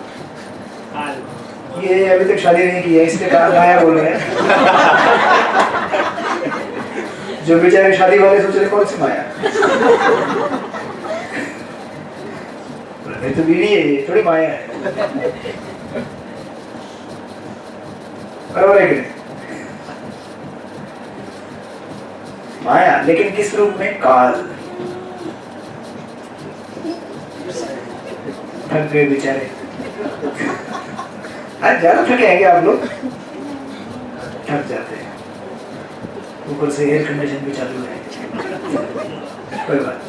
ये अभी तक शादी नहीं की है, इसलिए माया बोल रहे हैं। जो बेचारे शादी वाले सोच रहे कौन सी माया, तो बीवी है, ये थोड़ी माया है। बराबर है कि नहीं? माया, लेकिन किस रूप में, काल। थक गए बेचारे, आज ज्यादा थके हैं क्या आप लोग, थक जाते हैं, ऊपर से एयर कंडीशन भी चालू है, कोई बात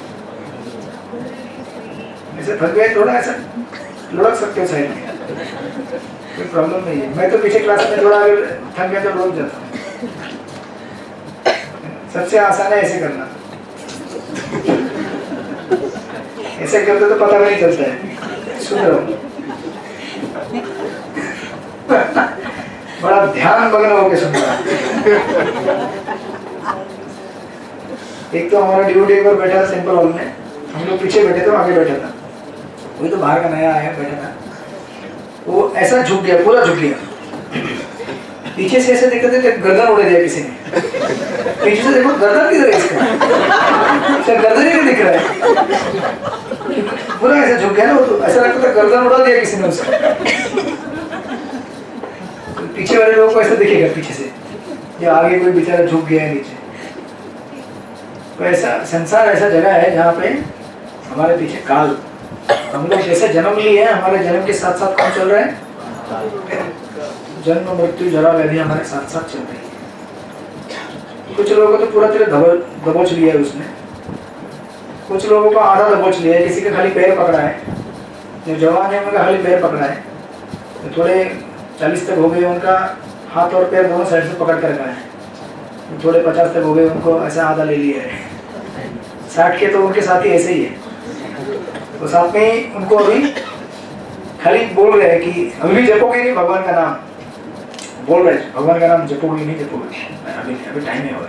ऐसे थक गए, थोड़ा ऐसा लुढ़क सकते हो साइड में, कोई प्रॉब्लम नहीं है। मैं तो पीछे क्लास में थोड़ा अगर थक गया तो लुढ़क जाता हूँ, सबसे आसान है ऐसे करना, ऐसे करते तो पता भी नहीं चलता है। सुन रहे हो, बड़ा ध्यान मग्न होकर सुन रहा। एक तो हमारा ड्यूटी पर बैठा था सिंपल हॉल में, हम लोग पीछे बैठे थे, आगे बैठा था, वही तो बाहर का नया आया बैठा था, वो ऐसा झुक गया, पूरा झुक गया, पीछे से ऐसे देखते थे गर्दन उड़ा दिया किसी ने, पीछे से देखो गर्दन किधर है इसका, गर्दन ही नहीं दिख रहा है, पूरा ऐसा झुक गया ना, वो तो ऐसा लगता था गर्दन उड़ा दिया किसी ने उसका। तो पीछे वाले लोगों को ऐसा दिखेगा पीछे से, या आगे कोई बेचारा झुक गया है नीचे। तो ऐसा संसार ऐसा जगह है जहाँ पे हमारे पीछे काल, हम लोग जैसे जन्म लिए हैं, हमारे जन्म के साथ साथ कौन चल रहा है, जन्म मृत्यु जरा व्याधि हमारे साथ साथ चल रही है। कुछ लोगों को तो पूरा तरह दबोच लिया है उसने, कुछ लोगों को आधा दबोच लिया है, किसी का खाली पैर पकड़ा है, जो जवान है उनका खाली पैर पकड़ा है, तो थोड़े 40 तक हो गए उनका हाथ और पैर दोनों साइड से पकड़ कर रखा है, थोड़े 50 तक हो गए उनको ऐसा आधा ले लिया है, 60 के तो उनके साथ ही ऐसे ही है। तो साथ में ही उनको अभी खाली बोल रहे हैं कि अभी भी जपोगे नहीं भगवान का नाम, बोल रहे भगवान का नाम जपोगे नहीं जपोगे, अभी टाइम है, और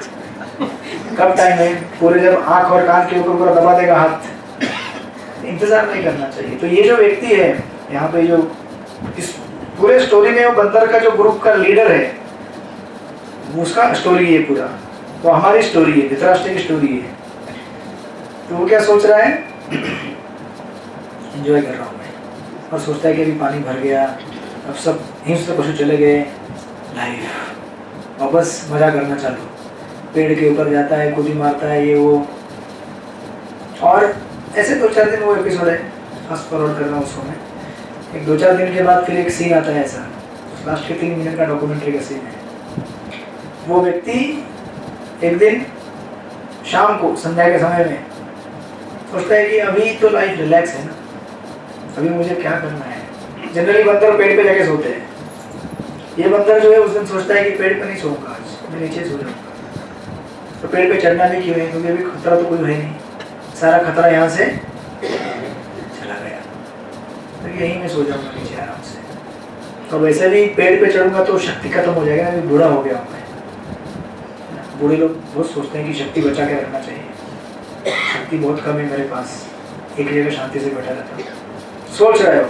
कब टाइम है, पूरे जब आंख और कान के ऊपर पूरा दबा देगा हाथ, इंतजार नहीं करना चाहिए। तो ये जो व्यक्ति है यहाँ पे, जो इस पूरे स्टोरी में वो बंदर का जो ग्रुप का लीडर है, उसका स्टोरी है पूरा, वो हमारी स्टोरी है, धृतराष्ट्र की स्टोरी है। तो वो क्या सोच रहा है, एंजॉय कर रहा हूँ मैं, और सोचता है कि अभी पानी भर गया, अब सब हिंस्र पशु चले गए, लाइफ, और बस मजा करना चालू, पेड़ के ऊपर जाता है, कूदी मारता है, ये वो। और ऐसे 2-4 दिन वो एपिसोड है, फास्ट फॉरवर्ड कर रहा हूँ उसको मैं। एक 2-4 दिन के बाद फिर एक सीन आता है ऐसा, लास्ट के 3 मिनट का डॉक्यूमेंट्री का सीन है। वो व्यक्ति एक दिन शाम को संध्या के समय में सोचता है कि अभी तो लाइफ रिलैक्स है ना, अभी मुझे क्या करना है। जनरली बंदर पेड़ पे जाके सोते हैं, ये बंदर जो है उस दिन सोचता है कि पेड़ पे नहीं सोऊंगा आज, मैं नीचे सो जाऊंगा। तो पेड़ पे चढ़ना भी क्यों है, क्योंकि अभी खतरा तो कोई है नहीं, सारा खतरा यहाँ से चला गया, तो यहीं मैं सो जाऊंगा नीचे आराम से। तो वैसे भी पेड़ पे चढ़ूंगा तो शक्ति खत्म हो जाएगा, अभी बूढ़ा हो गया हूँ मैं। बूढ़े लोग बहुत सोचते हैं कि शक्ति बचा के रखना चाहिए, शक्ति बहुत कम है मेरे पास, एक जगह शांति से बैठा रहता हूँ, सोच रहे हो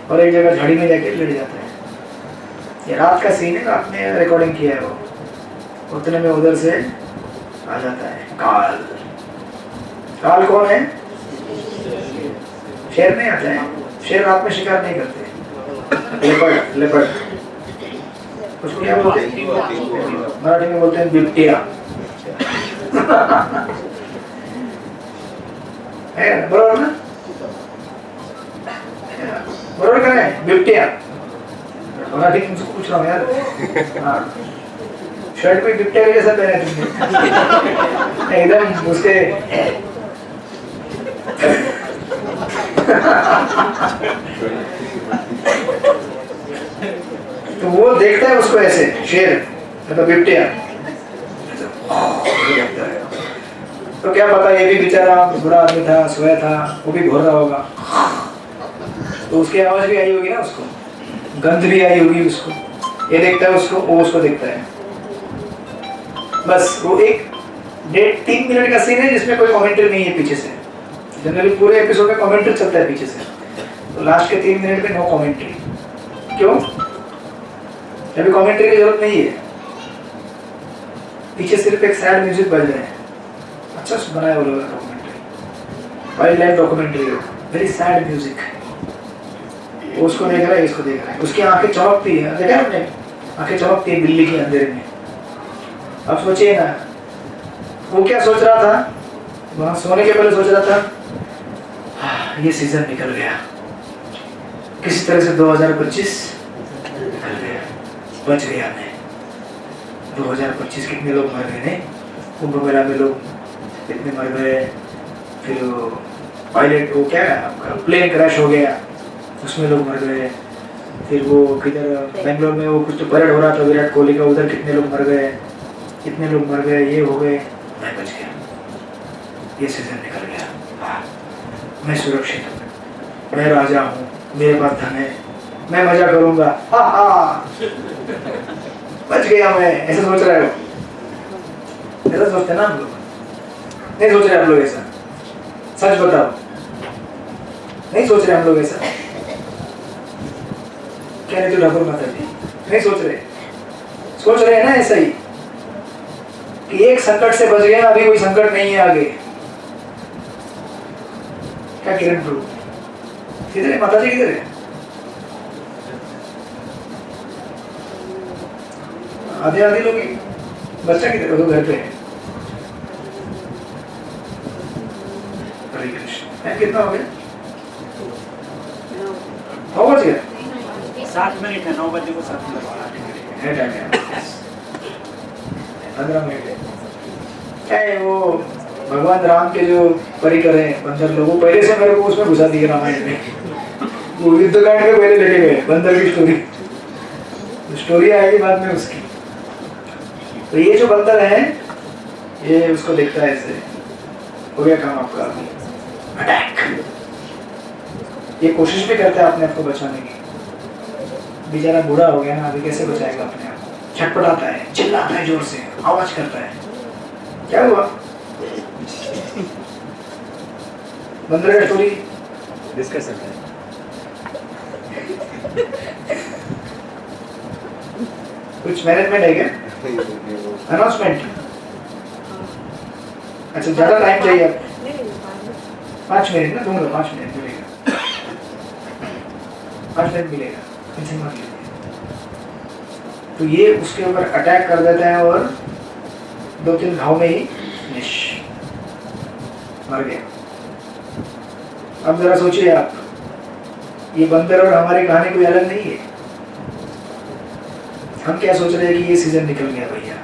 और एक जगह झाड़ी में जाके लेट जाता है। ये रात का सीन है, रात में रिकॉर्डिंग किया है वो। उतने में उधर से आ जाता है काल। काल कौन है? शेर नहीं आता है, शेर रात में शिकार नहीं करते, लेपर्ड, लेपर्ड उसको क्या बोलते हैं? मराठी में बोलते हैं बिबटिया। है बरोबर ना? बरोबर कर रहे हैं, बिबटिया। मराठी में तुमसे पूछ रहा हूँ यार। हाँ, शर्ट पे बिबटिया के जैसा पहना है तुमने, एकदम उसके तो वो देखता है उसको ऐसे, शेर मतलब बिबटिया। तो क्या पता ये भी बेचारा बुरा आदमी था, सोया था, वो भी घोर रहा होगा, तो उसकी आवाज भी आई होगी ना, उसको गंध भी आई होगी उसको। ये देखता है उसको, वो उसको देखता है। बस वो एक 1.5-3 मिनट का सीन है जिसमें कोई कमेंट्री नहीं है पीछे से। जनरली पूरे एपिसोड में कमेंट्री चलता है पीछे से, तो लास्ट के 3 मिनट में नो कमेंट्री। क्यों? अभी कमेंट्री की जरूरत नहीं है, पीछे सिर्फ एक सैड म्यूजिक बज रहा है। अच्छा बनाया वो लोग documentary, wild life documentary, very sad music. उसको देख रहा है, इसको देख रहा है, उसकी आंखें चमकती है, देखा आपने? आंखें चमकती है बिल्ली के अंधेरे में। अब सोचिए ना, वो क्या सोच रहा था वहां सोने के पहले? सोच रहा था ये सीजन निकल गया, किसी तरह से 2025 निकल गया, बच गया मैं। 2025 कितने लोग मर गए नहीं, कुंभ मेला में लोग कितने मर गए, फिर पायलट वो क्या है आपका प्लेन क्रैश हो गया, उसमें लोग मर गए, फिर वो किधर बेंगलोर में वो कुछ तो परेड हो रहा था विराट कोहली का, उधर कितने लोग मर गए, कितने लोग मर गए, ये हो गए, मैं बच गया, ये सीजन निकल गया, मैं सुरक्षित हूँ, मैं राजा हूँ, मेरे पास धन है, मैं मजा करूंगा, बच गया मैं। ऐसा सोच रहे हो? ऐसा सोचते ना हम लोग? नहीं सोच रहे हम लोग ऐसा? सच बताओ, नहीं सोच रहे हम लोग ऐसा? क्या नहीं तो ठाकुर माता जी नहीं सोच रहे? सोच रहे हैं ना ऐसा ही कि एक संकट से बच गए, अभी कोई संकट नहीं है आगे। क्या किरण प्रभु किधर है? माता जी किधर है? आधे आधे लोग, बच्चा किधर है? घर पे है। हरे कृष्ण। कितना हो गया? 9 बज गया?
7 मिनट है, 9 बजे को 7 मिनट
है टाइम है, 15 मिनट है। क्या है वो भगवान राम के जो परिकर हैं बंदर लोग, वो पहले से मेरे को उसमें घुसा दिए रामायण में। वो युद्धकांड में पहले लेके गए बंदर की स्टोरी आएगी बाद में उसकी। तो ये जो बंदर है ये उसको देखता है ऐसे, हो गया काम आपका, अटैक। ये कोशिश भी करता है अपने आप को बचाने की, बेचारा बूढ़ा हो गया ना, अभी कैसे बचाएगा अपने आप को? छटपटाता है, चिल्लाता है जोर से, आवाज करता है। क्या हुआ? बंदर का स्टोरी
डिस्कशन है।
कुछ मैनेजमेंट है क्या? अनाउंसमेंट? अच्छा ज्यादा टाइम चाहिए अब? 5 मिनट ना दूंगा, 5 मिनट मिलेगा, 5 मिनट मिलेगा, टेंशन मत लीजिए। तो ये उसके ऊपर अटैक कर देते हैं और 2-3 घाव में ही मर गया। अब जरा सोचिए आप, ये बंदर और हमारी कहानी कोई अलग नहीं है। हम क्या सोच रहे हैं कि ये सीजन निकल गया भैया,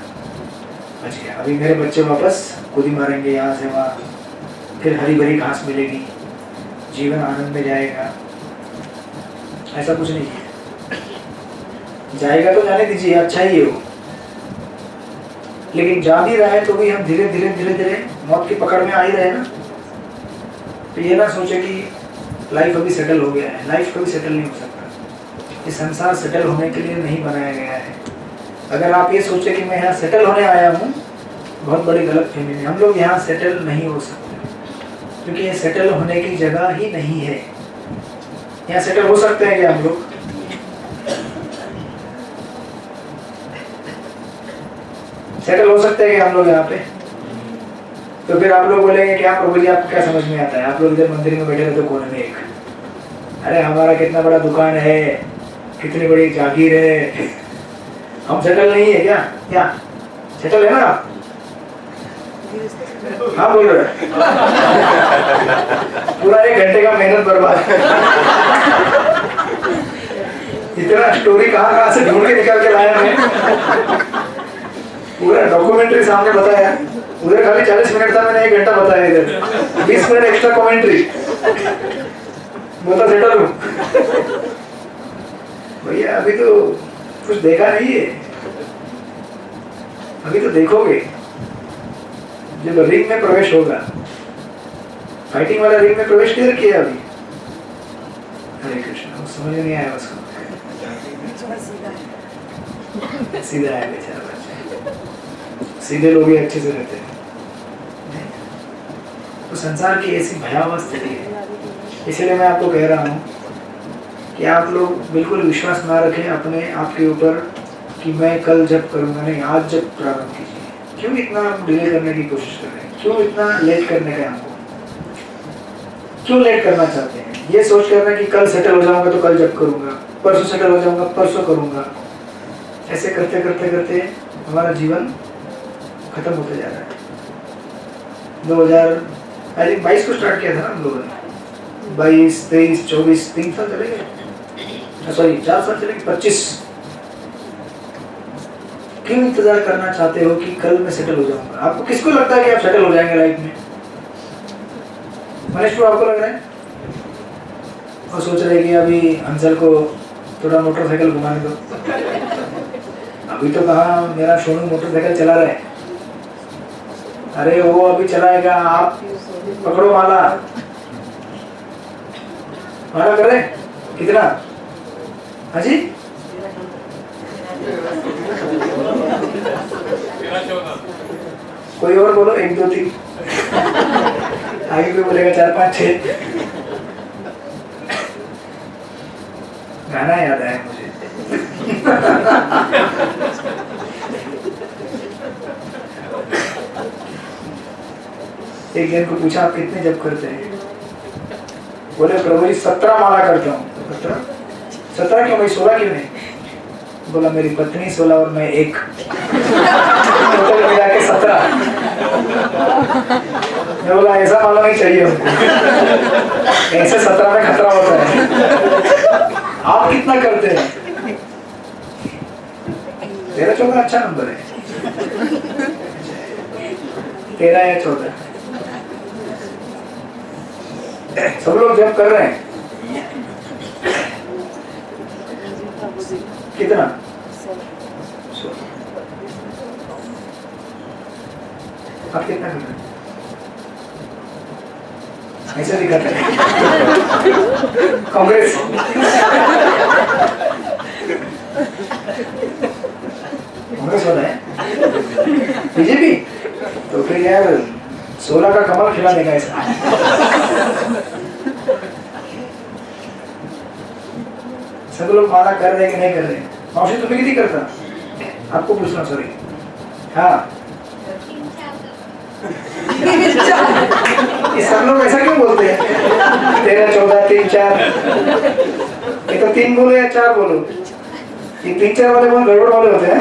बच गया, अभी मेरे बच्चे वापस कूदी मारेंगे यहाँ से वहाँ, फिर हरी भरी घास मिलेगी, जीवन आनंद में जाएगा। ऐसा कुछ नहीं है, जाएगा तो जाने दीजिए, अच्छा ही है वो, लेकिन जा भी रहा है तो भी हम धीरे धीरे मौत की पकड़ में आ ही रहे ना। तो ये ना सोचे कि लाइफ अभी सेटल हो गया है, लाइफ कभी सेटल नहीं हो सकता। ये संसार सेटल होने के लिए नहीं बनाया गया है। अगर आप ये सोचे कि मैं यहाँ सेटल होने आया हूँ, बहुत बड़ी गलत फहमी है। हम लोग यहाँ सेटल नहीं हो सकते, क्योंकि ये सेटल होने की जगह ही नहीं है। यहाँ सेटल हो सकते हैं क्या हम लोग? सेटल हो सकते हैं क्या हम लोग यहाँ पे? तो फिर आप लोग बोलेंगे क्या प्रभु जी आपको क्या समझ में आता है, आप लोग इधर मंदिर में बैठे रहते हो कोने में एक, अरे हमारा कितना बड़ा दुकान है, कितनी बड़ी जागीर है, हम सेटल नहीं है क्या? क्या सेटल है ना आप? हाँ बोल रहे पूरा 1 घंटे का मेहनत बर्बाद इतना स्टोरी कहाँ से ढूंढ के निकाल के लाया मैं, पूरा डॉक्यूमेंट्री सामने बताया। उधर खाली 40 मिनट था, मैंने 1 घंटा बताया, इधर 20 मिनट एक्स्ट्रा कमेंट्री, बोला सेटल हूँ भैया। अभी तो कुछ देखा नहीं है, अभी तो देखोगे जब रिंग में प्रवेश होगा। फाइटिंग वाला रिंग में प्रवेश किधर किया अभी? हरे कृष्ण, वो समझ में नहीं आया उसको, सीधा है बेचारा बच्चा। सीधे लोग ही अच्छे से रहते हैं। तो संसार की ऐसी भयावह स्थिति है, इसलिए मैं आपको कह रहा हूँ कि आप लोग बिल्कुल विश्वास ना रखें अपने आप के ऊपर कि मैं कल जब करूँगा, नहीं, आज जब प्रारंभ कीजिए। क्यों इतना डिले करने की कोशिश कर रहे हैं? क्यों इतना लेट करने का हमको? क्यों लेट करना चाहते हैं? ये सोच कर रहे हैं कि कल सेटल हो जाऊंगा तो कल जब करूँगा, परसों सेटल हो जाऊंगा परसों करूँगा। ऐसे करते करते करते हमारा जीवन खत्म होते जा रहा है। 2022 को स्टार्ट किया था ना हम लोगों ने, 22, 23, 24, 3 साल चले गए, सॉरी 4 साल चले गए, 25। क्यों इंतजार करना चाहते हो कि कल मैं सेटल हो जाऊंगा? आपको किसको लगता है कि आप सेटल हो जाएंगे लाइफ में? मनीष को आपको लग रहा है? और सोच रहे कि अभी अंचल को थोड़ा मोटरसाइकिल घुमाने दो। अभी तो कहा मेरा सोनू मोटरसाइकिल चला रहा है, अरे वो अभी चलाएगा, आप पकड़ो माला। माला करे कितना? हाँ जी, कोई और बोलो, 1, 2, 3, आगे कोई बोलेगा 4, 5, 6। गाना याद आया मुझे। एक जन को पूछा आप कितने जप करते हैं? बोले प्रभु जी 17 माला करता हूँ। 17 क्यों भाई, 16 क्यों नहीं? बोला मेरी पत्नी 16 और मैं 1, टोटल मिला के 17। मैं बोला ऐसा माला नहीं चाहिए हमको, ऐसे 17 में खतरा होता है। आप कितना करते हैं? 13-14 अच्छा नंबर है, 13 या 14 सब लोग जब कर रहे हैं। कितना? आप कितना कर रहे हैं? ऐसे दिखाते हैं कांग्रेस। कांग्रेस वाला है, बीजेपी, तो फिर यार 16 का कमल खिला देगा ऐसा। सब लोग माला कर रहे हैं कि नहीं कर रहे? मौसी तुम्हें कितनी करता? आपको पूछना, सॉरी। हाँ, ये सब लोग ऐसा क्यों बोलते हैं? 13, 14, 3, 4। ये तो 3 बोलो या 4 बोलो, ये 3, 4 वाले बहुत गड़बड़ वाले होते हैं।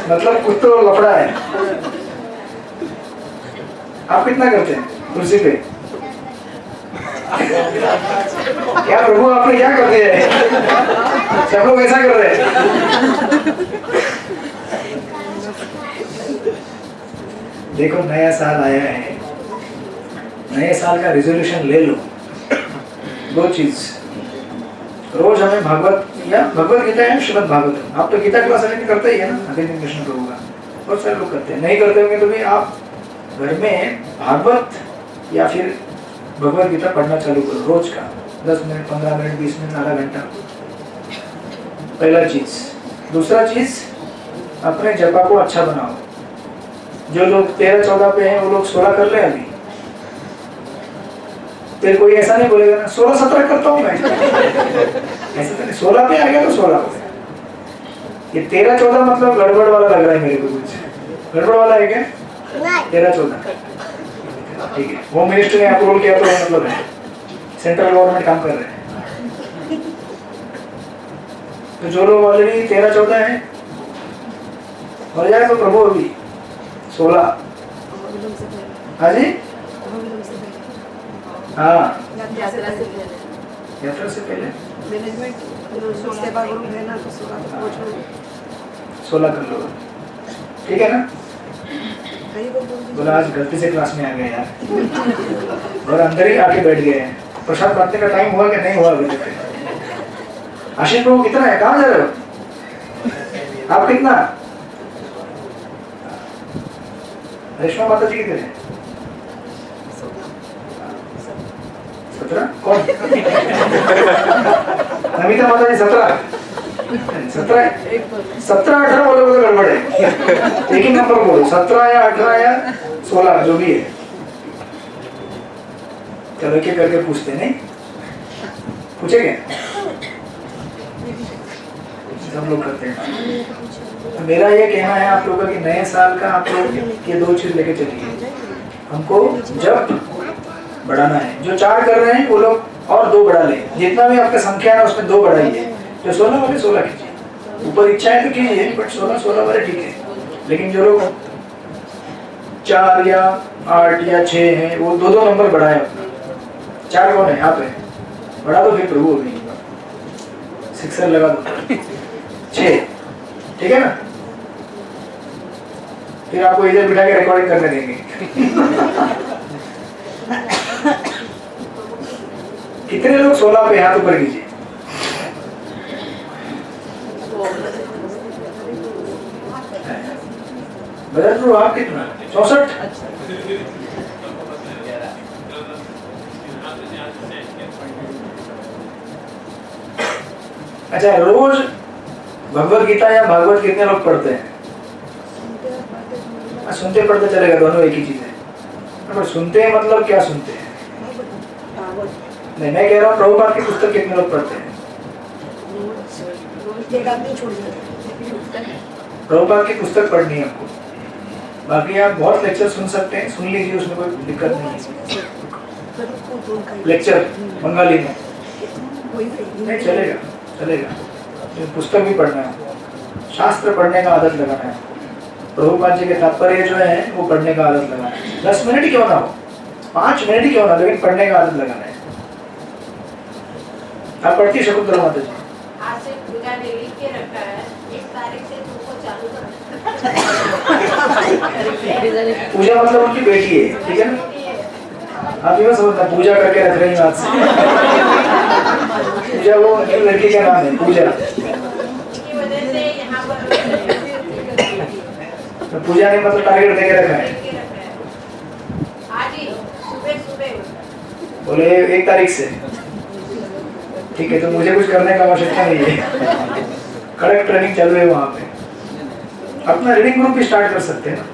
मतलब कुछ तो लफड़ा है। आप कितना करते हैं कुर्सी पे? क्या प्रभु आपने क्या कर दिया है? सब लोग ऐसा कर रहे हैं। देखो नया साल आया है, नए साल का रिजोल्यूशन ले लो। दो चीज, रोज हमें भागवत या भगवत गीता है श्रीमद् भागवतम, आप तो गीता क्लास अटेंड करते ही है ना, अटेंड कृष्ण प्रभु का, बहुत सारे लोग करते हैं। नहीं करते होंगे तो भी आप घर में भागवत या फिर भगवत गीता पढ़ना चालू करो रोज का, 10 मिनट 15 मिनट 20 मिनट आधा घंटा। पहला चीज। दूसरा चीज, अपने जपा को अच्छा बनाओ। जो लोग 13-14 पे हैं वो लोग 16 कर ले अभी। फिर कोई ऐसा नहीं बोलेगा ना 16-17 करता हूँ मैं, ऐसा तो नहीं। 16 पे आ गया तो 16 हो गया। ये 13-14 मतलब गड़बड़ वाला लग रहा है मेरे को, कुछ गड़बड़ वाला है क्या? 13-14 ठीक है। होम मिनिस्टर ने अप्रूवल किया तो मतलब है सेंट्रल गवर्नमेंट काम कर रहे हैं। तो जो लोग ऑलरेडी 13-14 हैं हो जाए तो प्रभु अभी 16। हाँ जी, हाँ यात्रा से पहले
मैनेजमेंट सेवा ग्रुप है ना, तो
16 कर लो, ठीक है ना? बोला आज गलती से क्लास में आ गए यार, और अंदर ही आके बैठ गए हैं। प्रसाद बांटने का टाइम हुआ कि नहीं हुआ अभी तक? आशीष प्रभु कितना है, कहाँ जा रहे हो आप? कितना? रेशमा माता जी कितने हैं? 17? कौन? नमिता माता जी 17? 17-18 बोलो तो गड़बड़ है। एक ही नंबर बोलो, 17 या 18 या 16 जो भी है। चलो एक करके पूछते नहीं, पूछेंगे सब लोग करते हैं। तो मेरा ये कहना है आप लोगों का कि नए साल का आप लोग ये दो चीज लेके चलिए। हमको जब बढ़ाना है, जो 4 कर रहे हैं वो लोग और 2 बढ़ा लें। जितना भी आपका संख्या है उसमें 2 बढ़ाइए। जो 16 वाले 16 कीजिए, ऊपर इच्छा है तो कीजिए, बट 16 वाले ठीक है। लेकिन जो लोग 4 या 8 या 6 हैं वो 2 नंबर बढ़ाए अपना। 4 कौन है यहाँ पे? बढ़ा दो फिर प्रभु अभी 6 लगा दो, 6 ठीक है ना? फिर आपको इधर बिठा के रिकॉर्डिंग करने देंगे। कितने लोग 16 पे हाथ ऊपर कीजिए। बदल आप कितना? 64? अच्छा, रोज भगवत गीता या भागवत कितने लोग पढ़ते हैं? सुनते पढ़ते चलेगा, दोनों एक ही चीज है। पर सुनते हैं मतलब क्या सुनते हैं? नहीं, मैं कह रहा हूँ प्रभुपाद की पुस्तक कितने लोग पढ़ते हैं? प्रभुपाद की पुस्तक पढ़नी है आपको। बाकी आप बहुत लेक्चर सुन सकते हैं, सुन लीजिए, उसमें कोई दिक्कत नहीं है। लेक्चर बंगाली में नहीं चलेगा, चलेगा। पुस्तक भी पढ़ना है, शास्त्र पढ़ने का आदत लगाना है। प्रभुपाद जी के तात्पर्य जो है वो पढ़ने का आदत लगाना है। 10 मिनट क्यों ना हो, 5 मिनट क्यों ना, लेकिन पढ़ने का आदत लगाना है। आप पढ़ती शकुंतला माता जी?
आज से पूजा ने लिख के रखा है, 1 तारीख से तुमको चालू करना।
पूजा मतलब उनकी बेटी है, ठीक है ना? आप ये समझना, पूजा करके रख रही हैं आज से। पूजा वो लड़की का नाम है, पूजा।
की वजह से यहाँ पर
तो पूजा ने मतलब टारगेट देके रखा है।
आज ही सुबह
बोले 1 तारीख से, ठीक है? तो मुझे कुछ करने का आवश्यकता नहीं है। कड़क ट्रेनिंग चल रही है वहाँ पे। अपना रीडिंग ग्रुप भी स्टार्ट कर सकते हैं ना।